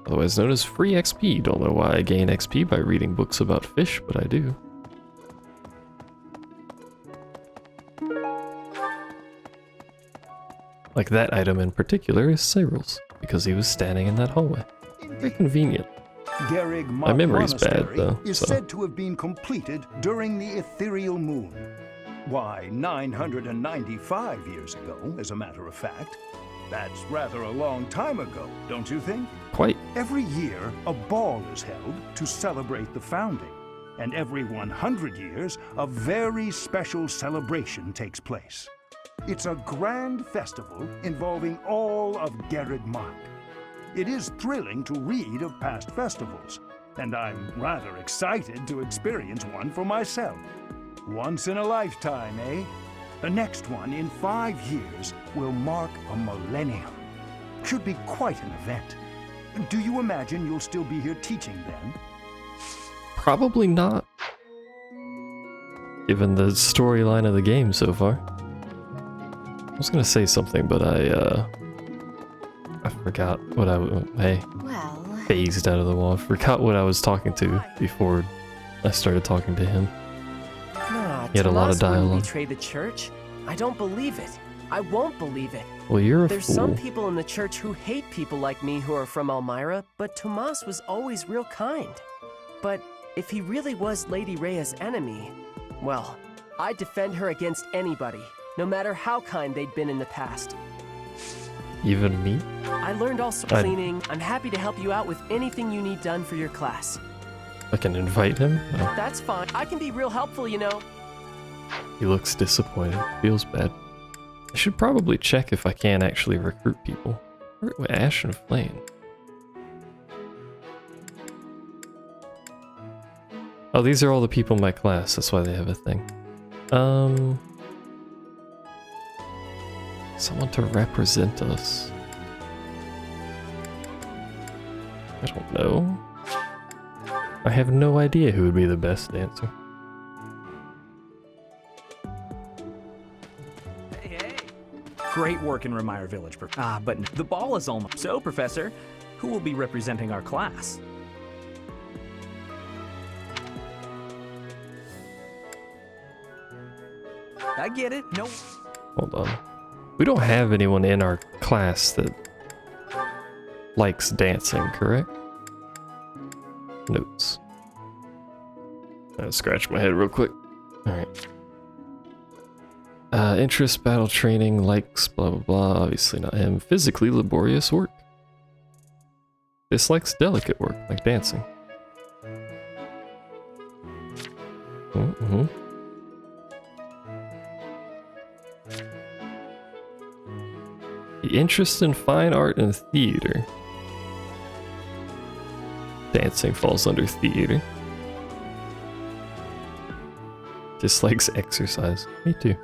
Otherwise known as free XP. Don't know why I gain XP by reading books about fish, but I do. Like that item in particular is Cyril's, because he was standing in that hallway. Very convenient. My memory's bad though, is so. said to have been completed during the ethereal moon. Why, 995 years ago, as a matter of fact. That's rather a long time ago, don't you think? Quite. Every year, a ball is held to celebrate the founding. And every 100 years, a very special celebration takes place. It's a grand festival involving all of Gerrig Mach. It is thrilling to read of past festivals, and I'm rather excited to experience one for myself. Once in a lifetime, eh? The next one, in 5 years, will mark a millennium. Should be quite an event. Do you imagine you'll still be here teaching then? Probably not. Given the storyline of the game so far. I was gonna say something, but I forgot what hey. Phased out of the wall. I forgot what I was talking to before I started talking to him. He had a lot of dialogue. Betray the church? I don't believe it. I won't believe it. Well, you're a There's fool. some people in the church who hate people like me who are from Elmira, but Tomas was always real kind. But if he really was Lady Rhea's enemy, well, I'd defend her against anybody, no matter how kind they'd been in the past. Even me? I learned also cleaning. I'm happy to help you out with anything you need done for your class. I can invite him? No. That's fine. I can be real helpful, you know. He looks disappointed. Feels bad. I should probably check if I can actually recruit people. Ash and Flame. Oh, these are all the people in my class. That's why they have a thing. Someone to represent us. I don't know. I have no idea who would be the best dancer. Great work in Remire Village, but the ball is almost... So, Professor, who will be representing our class? I get it. No. Hold on. We don't have anyone in our class that likes dancing, correct? Notes. I'll scratch my head real quick. Alright. Interest, battle training, likes, blah blah blah. Obviously not him. Physically laborious work. Dislikes delicate work, like dancing. Mm-hmm. The interest in fine art and theater. Dancing falls under theater. Dislikes exercise. Me too.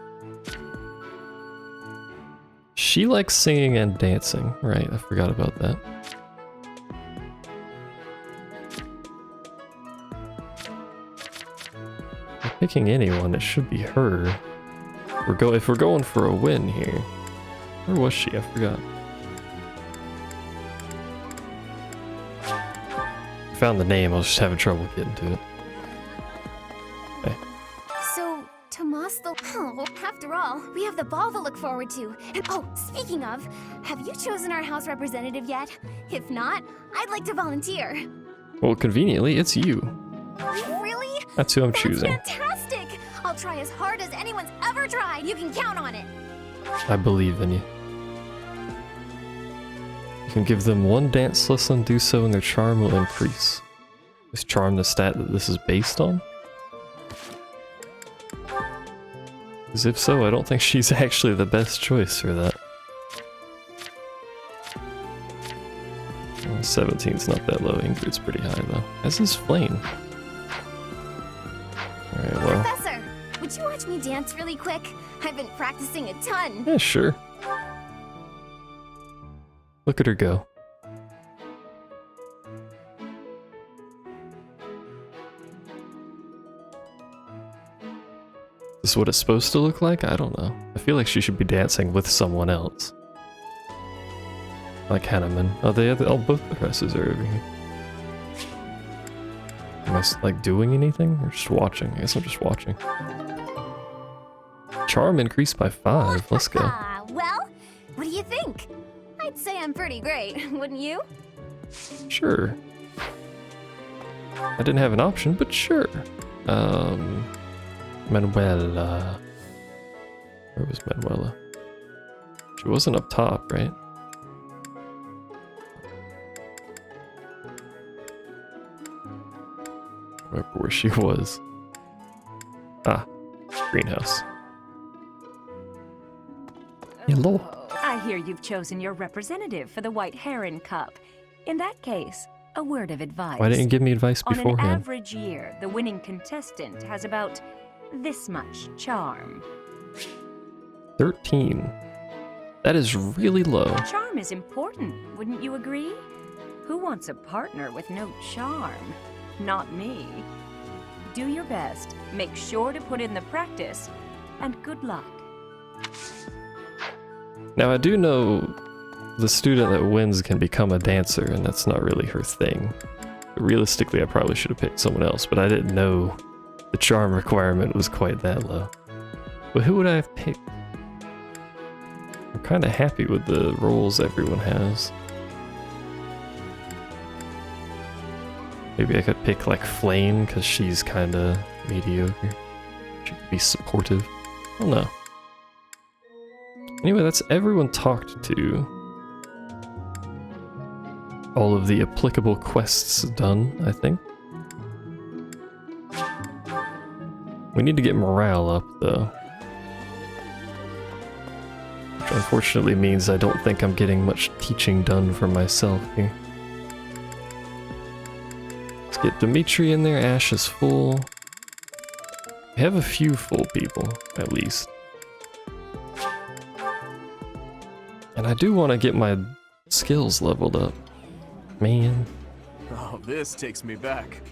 She likes singing and dancing. Right, I forgot about that. I'm picking anyone, it should be her. If we're going for a win here. Where was she? I forgot. I found the name, I was just having trouble getting to it. So, Tomas the... Oh, after all, we have the ball to look forward to. And oh, speaking of, have you chosen our house representative yet? If not, I'd like to volunteer. Well, conveniently, it's you. Really? That's who I'm choosing. Fantastic! I'll try as hard as anyone's ever tried. You can count on it. I believe in you. You can give them one dance lesson, do so and their charm will increase. Is charm the stat that this is based on? Because if so, I don't think she's actually the best choice for that. 17's not that low. Ingrid's pretty high though. As is Flame. Alright, well. Professor, would you watch me dance really quick? I've been practicing a ton. Yeah, sure. Look at her go. Is this what it's supposed to look like? I don't know. I feel like she should be dancing with someone else. Like Hanneman. Oh, both professors are over here. Am I like doing anything or just watching? I guess I'm just watching. Charm increased by 5. Let's go. Well, what do you think? I'd say I'm pretty great, wouldn't you? Sure. I didn't have an option, but sure. Manuela. Where was Manuela? She wasn't up top, right? Remember where she was. Ah, greenhouse. Hello. I hear you've chosen your representative for the White Heron Cup. In that case, a word of advice. Why didn't you give me advice On an beforehand? average year, the winning contestant has about this much charm. 13. That is really low. Charm is important, wouldn't you agree? Who wants a partner with no charm? Not me. Do your best, make sure to put in the practice, and good luck. Now I do know the student that wins can become a dancer, and that's not really her thing. Realistically, I probably should have picked someone else, but I didn't know the charm requirement was quite that low. But who would I have picked? I'm kind of happy with the roles everyone has. Maybe I could pick like Flame, because she's kind of mediocre. She could be supportive. I don't know. Anyway, that's everyone talked to. All of the applicable quests done, I think. We need to get morale up, though. Which unfortunately means I don't think I'm getting much teaching done for myself here. Let's get Dimitri in there. Ash is full. We have a few full people, at least. And I do want to get my skills leveled up. Man. Oh, this takes me back.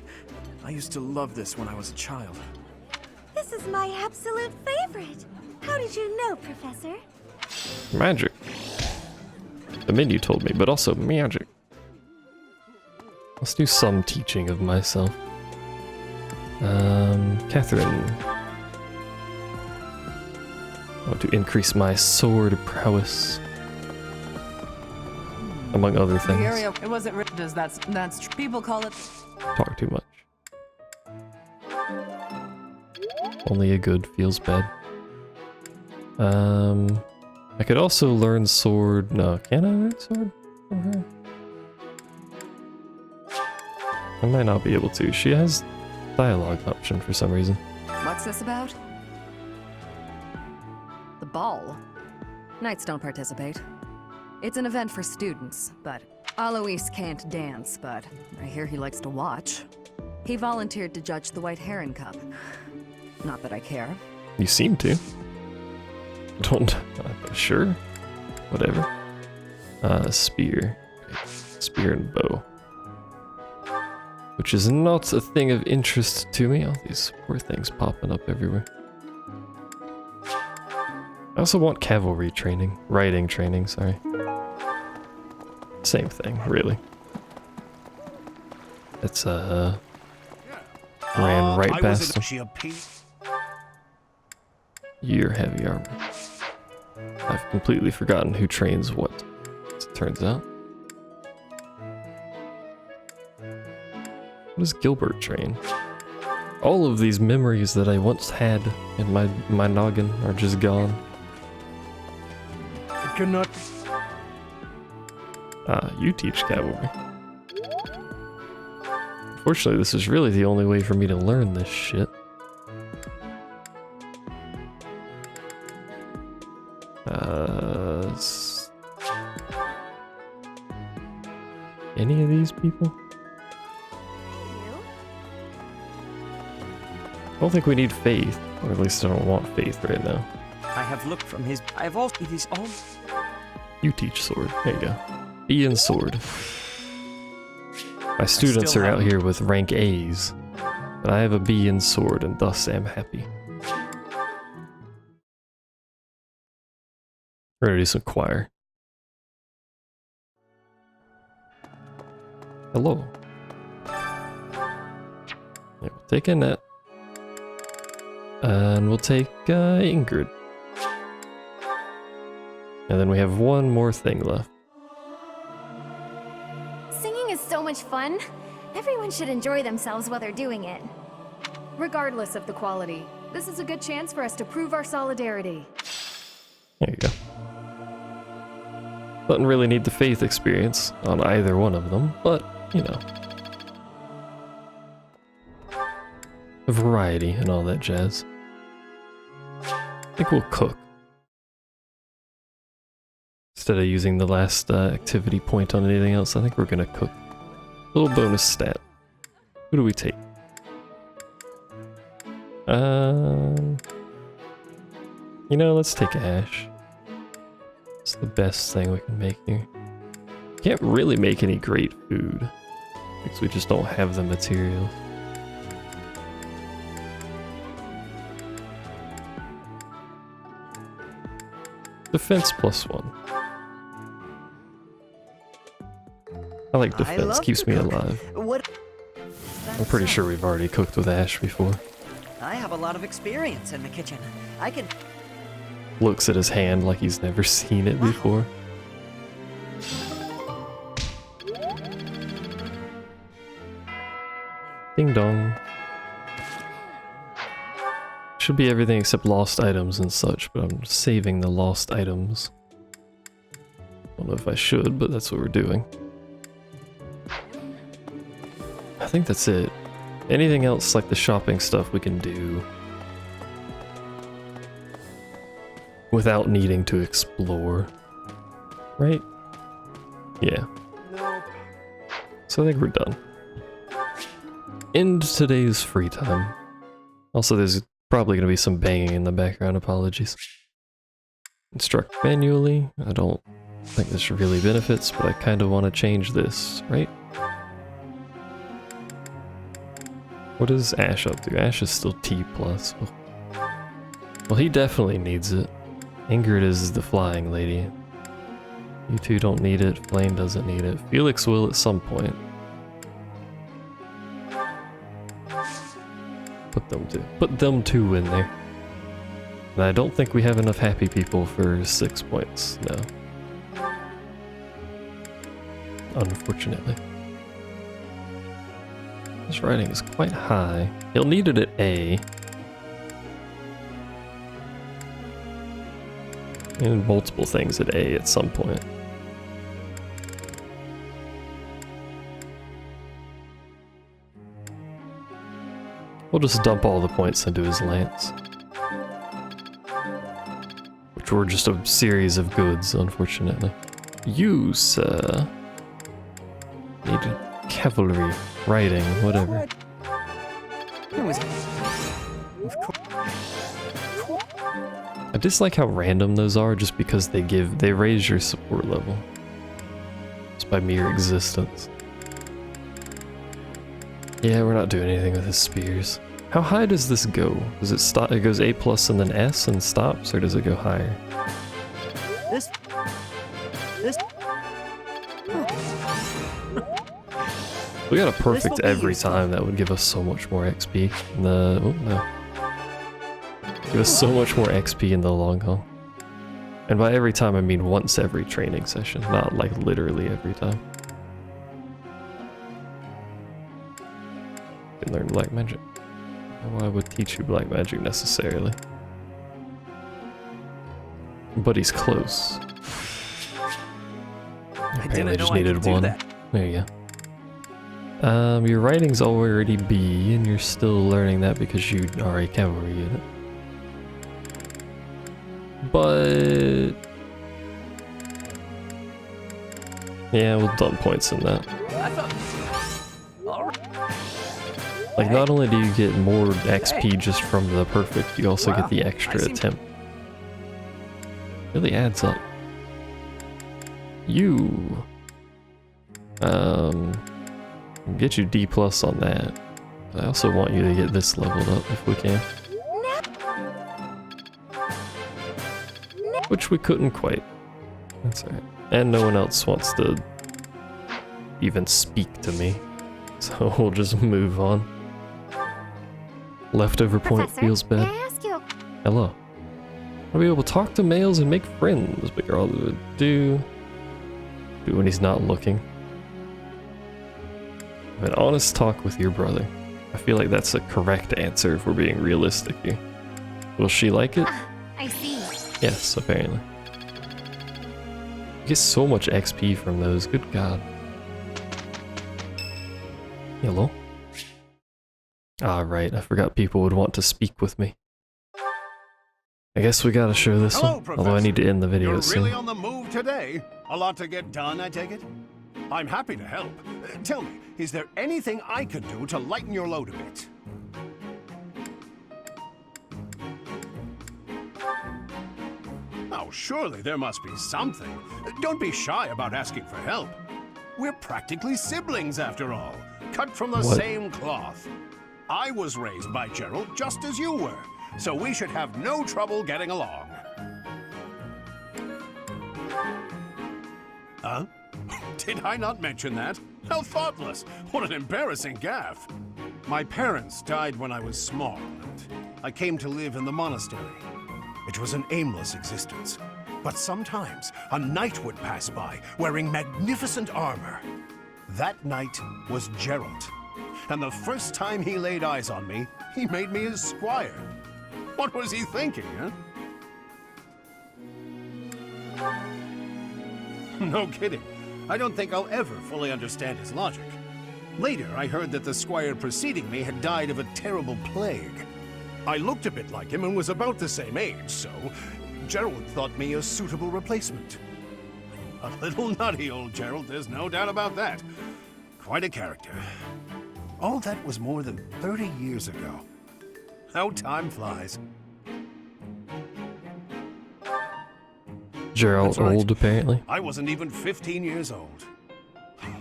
I used to love this when I was a child. This is my absolute favorite. How did you know, Professor? Magic. The menu told me, but also magic. Let's do some teaching of myself. Catherine. I want to increase my sword prowess. Among other things. It wasn't written as that's people call it. Talk too much. Only a good feels bad. I could also learn sword. No, can I learn sword from her? I might not be able to. She has dialogue option for some reason. What's this about? The ball. Knights don't participate. It's an event for students, but Alois can't dance, but I hear he likes to watch. He volunteered to judge the White Heron Cup. Not that I care. You seem to. Don't. Sure. Whatever. Spear. Spear and bow. Which is not a thing of interest to me. All these poor things popping up everywhere. I also want cavalry training. Riding training, sorry. Same thing, really. It's, ran right past him. You're heavy armor. I've completely forgotten who trains what, as it turns out. What does Gilbert train? All of these memories that I once had in my noggin are just gone. I cannot... Ah, you teach cavalry. Unfortunately, this is really the only way for me to learn this shit. any of these people? I don't think we need faith, or at least I don't want faith right now. I have looked from his. I have also. It is all. You teach sword. There you go. B in sword. My students are out here with rank A's, but I have a B in sword and thus am happy. We're gonna do some choir. Hello. Yeah, we'll take Annette. And we'll take Ingrid. And then we have one more thing left. Singing is so much fun. Everyone should enjoy themselves while they're doing it. Regardless of the quality, this is a good chance for us to prove our solidarity. There you go. Doesn't really need the faith experience on either one of them, but, you know. Variety and all that jazz. I think we'll cook. Instead of using the last activity point on anything else, I think we're gonna cook. Little bonus stat. Who do we take? You know, let's take Ash. It's the best thing we can make here. Can't really make any great food, because we just don't have the materials. Defense +1. I like defense, keeps me alive. I'm pretty sure we've already cooked with Ash before. I have a lot of experience in the kitchen. I can... Looks at his hand like he's never seen it before. Ding dong. Should be everything except lost items and such, but I'm saving the lost items. Don't know if I should, but that's what we're doing. I think that's it. Anything else like the shopping stuff we can do without needing to explore, right? Yeah. So I think we're done. End today's free time. Also, there's probably going to be some banging in the background, apologies. Instruct manually. I don't think this really benefits, but I kind of want to change this, right? What is Ash up to? Ash is still T+. Well, he definitely needs it. Ingrid is the flying lady. You two don't need it. Flame doesn't need it. Felix will at some point. Put them two in there. And I don't think we have enough happy people for 6 points, no. Unfortunately. His writing is quite high. He'll need it at A. And multiple things at A at some point. We'll just dump all the points into his lance. Which were just a series of goods, unfortunately. Use, need cavalry, riding, whatever. I dislike how random those are just because they raise your support level. Just by mere existence. Yeah, we're not doing anything with his spears. How high does this go? Does it stop? It goes A+ and then S and stops, or does it go higher? This... We got a perfect every time. That would give us so much more XP. Oh no. Give us so much more XP in the long haul. And by every time I mean once every training session, not like literally every time. You can learn black magic. Well, I would teach you black magic necessarily. But he's close. Apparently just needed one. There you go. Your writing's already B, and you're still learning that because you are a cavalry unit. But Yeah, we'll dump points in that. Like, not only do you get more XP just from the perfect, you also get the extra attempt. Really adds up. You... get you D+ on that. I also want you to get this leveled up if we can. Which we couldn't quite. That's alright. And no one else wants to even speak to me. So we'll just move on. Leftover point feels bad. Hello. I'll be able to talk to males and make friends, but you're all to do when he's not looking. Have an honest talk with your brother. I feel like that's a correct answer if we're being realistic here. Will she like it? I see. Yes, apparently. You get so much XP from those, good god. Hello? Ah, right, I forgot people would want to speak with me. I guess we gotta show this one, although I need to end the video soon. You're really on the move today? A lot to get done, I take it? I'm happy to help. Tell me, is there anything I could do to lighten your load a bit? Oh, surely there must be something. Don't be shy about asking for help. We're practically siblings, after all. Cut from the same cloth. I was raised by Gerald just as you were, so we should have no trouble getting along. Huh? Did I not mention that? How thoughtless! What an embarrassing gaffe! My parents died when I was small, and I came to live in the monastery. It was an aimless existence. But sometimes a knight would pass by, wearing magnificent armor. That knight was Gerald. And the first time he laid eyes on me, he made me his squire. What was he thinking, huh? No kidding. I don't think I'll ever fully understand his logic. Later, I heard that the squire preceding me had died of a terrible plague. I looked a bit like him and was about the same age, so Gerald thought me a suitable replacement. A little nutty, old Gerald, there's no doubt about that. Quite a character. All that was more than 30 years ago. How time flies. Gerald old, apparently. I wasn't even 15 years old.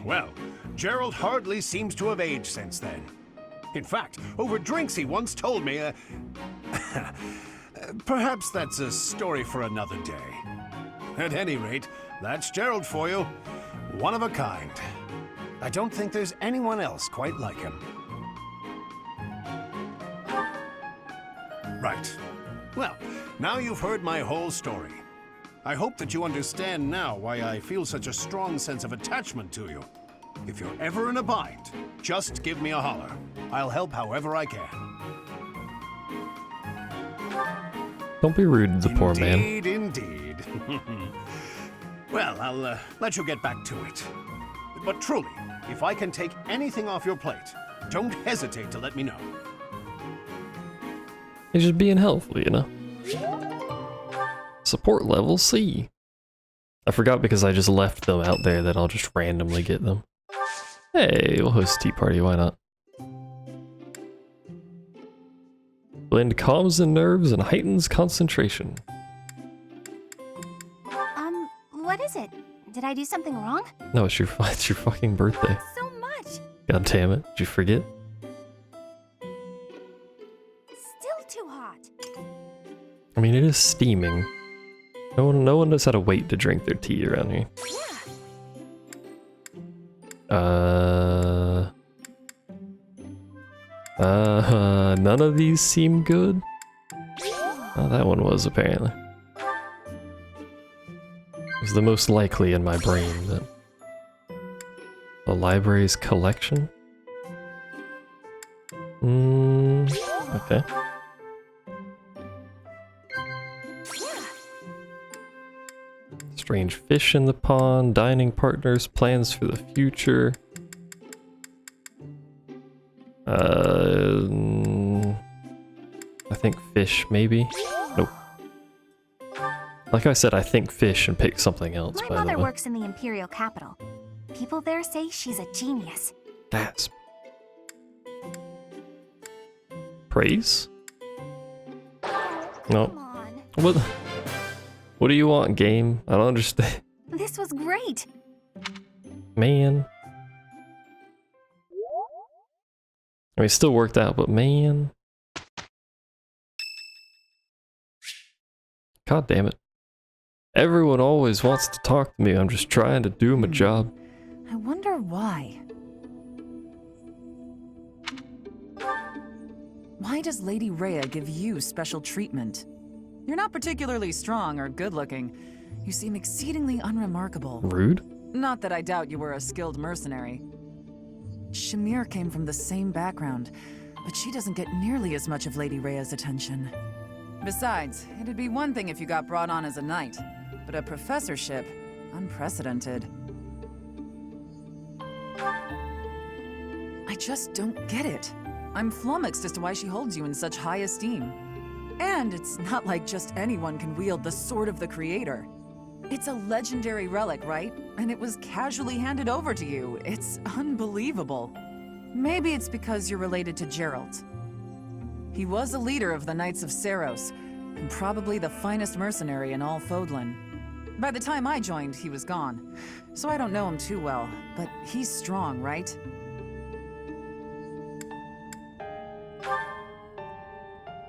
Well, Gerald hardly seems to have aged since then. In fact, over drinks he once told me, perhaps that's a story for another day. At any rate, that's Gerald for you. One of a kind. I don't think there's anyone else quite like him. Right. Well, now you've heard my whole story. I hope that you understand now why I feel such a strong sense of attachment to you. If you're ever in a bind, just give me a holler. I'll help however I can. Don't be rude to the poor man. Indeed. Well, I'll let you get back to it. But truly, if I can take anything off your plate, don't hesitate to let me know. He's just being helpful, you know? Support level C. I forgot because I just left them out there that I'll just randomly get them. Hey, we'll host a tea party, why not? Blend calms the nerves and heightens concentration. What is it? Did I do something wrong? No, it's your fucking birthday. So much. God damn it, did you forget? Still too hot. I mean, it is steaming. No one knows how to wait to drink their tea around here. None of these seem good? Oh, that one was, apparently. It was the most likely in my brain, but... The library's collection? Okay. Strange fish in the pond, dining partners, plans for the future. I think fish, maybe? Nope. Like I said, I think fish and pick something else, My by the mother way. works in the Imperial capital. People there say she's a genius. Gasp. Praise? No. What? What do you want, game? I don't understand. This was great. Man. I mean, it still worked out, but man. God damn it. Everyone always wants to talk to me. I'm just trying to do my job. I wonder why. Why does Lady Rhea give you special treatment? You're not particularly strong or good-looking. You seem exceedingly unremarkable. Rude? Not that I doubt you were a skilled mercenary. Shamir came from the same background, but she doesn't get nearly as much of Lady Rhea's attention. Besides, it'd be one thing if you got brought on as a knight, but a professorship, unprecedented. I just don't get it. I'm flummoxed as to why she holds you in such high esteem. And it's not like just anyone can wield the Sword of the Creator. It's a legendary relic, right? And it was casually handed over to you. It's unbelievable. Maybe it's because you're related to Geralt. He was a leader of the Knights of Seiros, and probably the finest mercenary in all Fodlan. By the time I joined, he was gone. So I don't know him too well, but he's strong, right?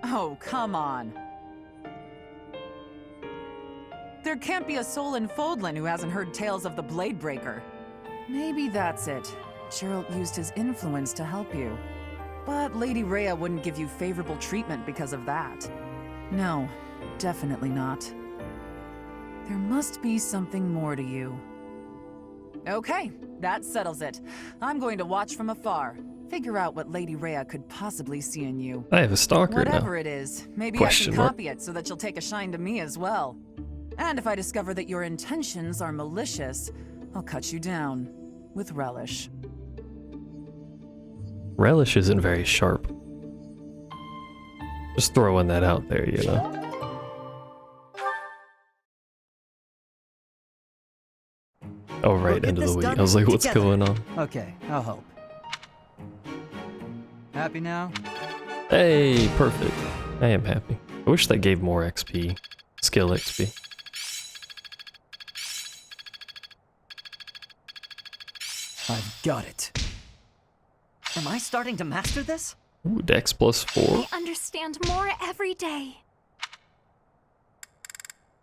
Oh, come on. There can't be a soul in Fodlan who hasn't heard tales of the Bladebreaker. Maybe that's it. Geralt used his influence to help you. But Lady Rhea wouldn't give you favorable treatment because of that. No, definitely not. There must be something more to you. Okay, that settles it. I'm going to watch from afar. Figure out what Lady Rhea could possibly see in you. I have a stalker Whatever now. it is, maybe Question I can mark. copy it so that you'll take a shine to me as well. And if I discover that your intentions are malicious, I'll cut you down with relish. Relish isn't very sharp. Just throwing that out there, you know. Oh, right, We'll end of get the this week. done I was like, what's together. going on? Okay, I'll help. Happy now? Hey, perfect. I am happy. I wish that gave more XP. Skill XP. I've got it. Am I starting to master this? Ooh, Dex +4. I understand more every day.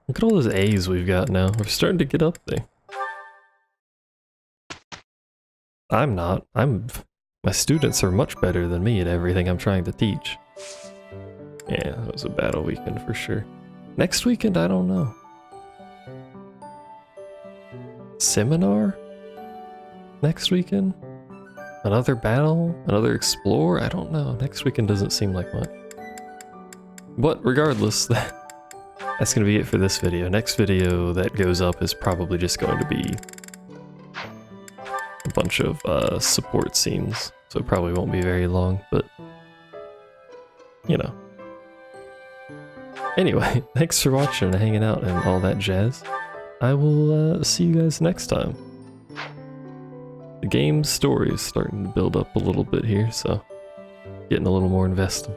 Look at all those A's we've got now. We're starting to get up there. I'm not. My students are much better than me at everything I'm trying to teach. Yeah, that was a battle weekend for sure. Next weekend, I don't know. Seminar? Next weekend? Another battle? Another explore? I don't know. Next weekend doesn't seem like much. But regardless, that's gonna be it for this video. Next video that goes up is probably just going to be a bunch of support scenes. So it probably won't be very long, but you know. Anyway, thanks for watching and hanging out and all that jazz. I will see you guys next time. The game's story is starting to build up a little bit here, so getting a little more invested.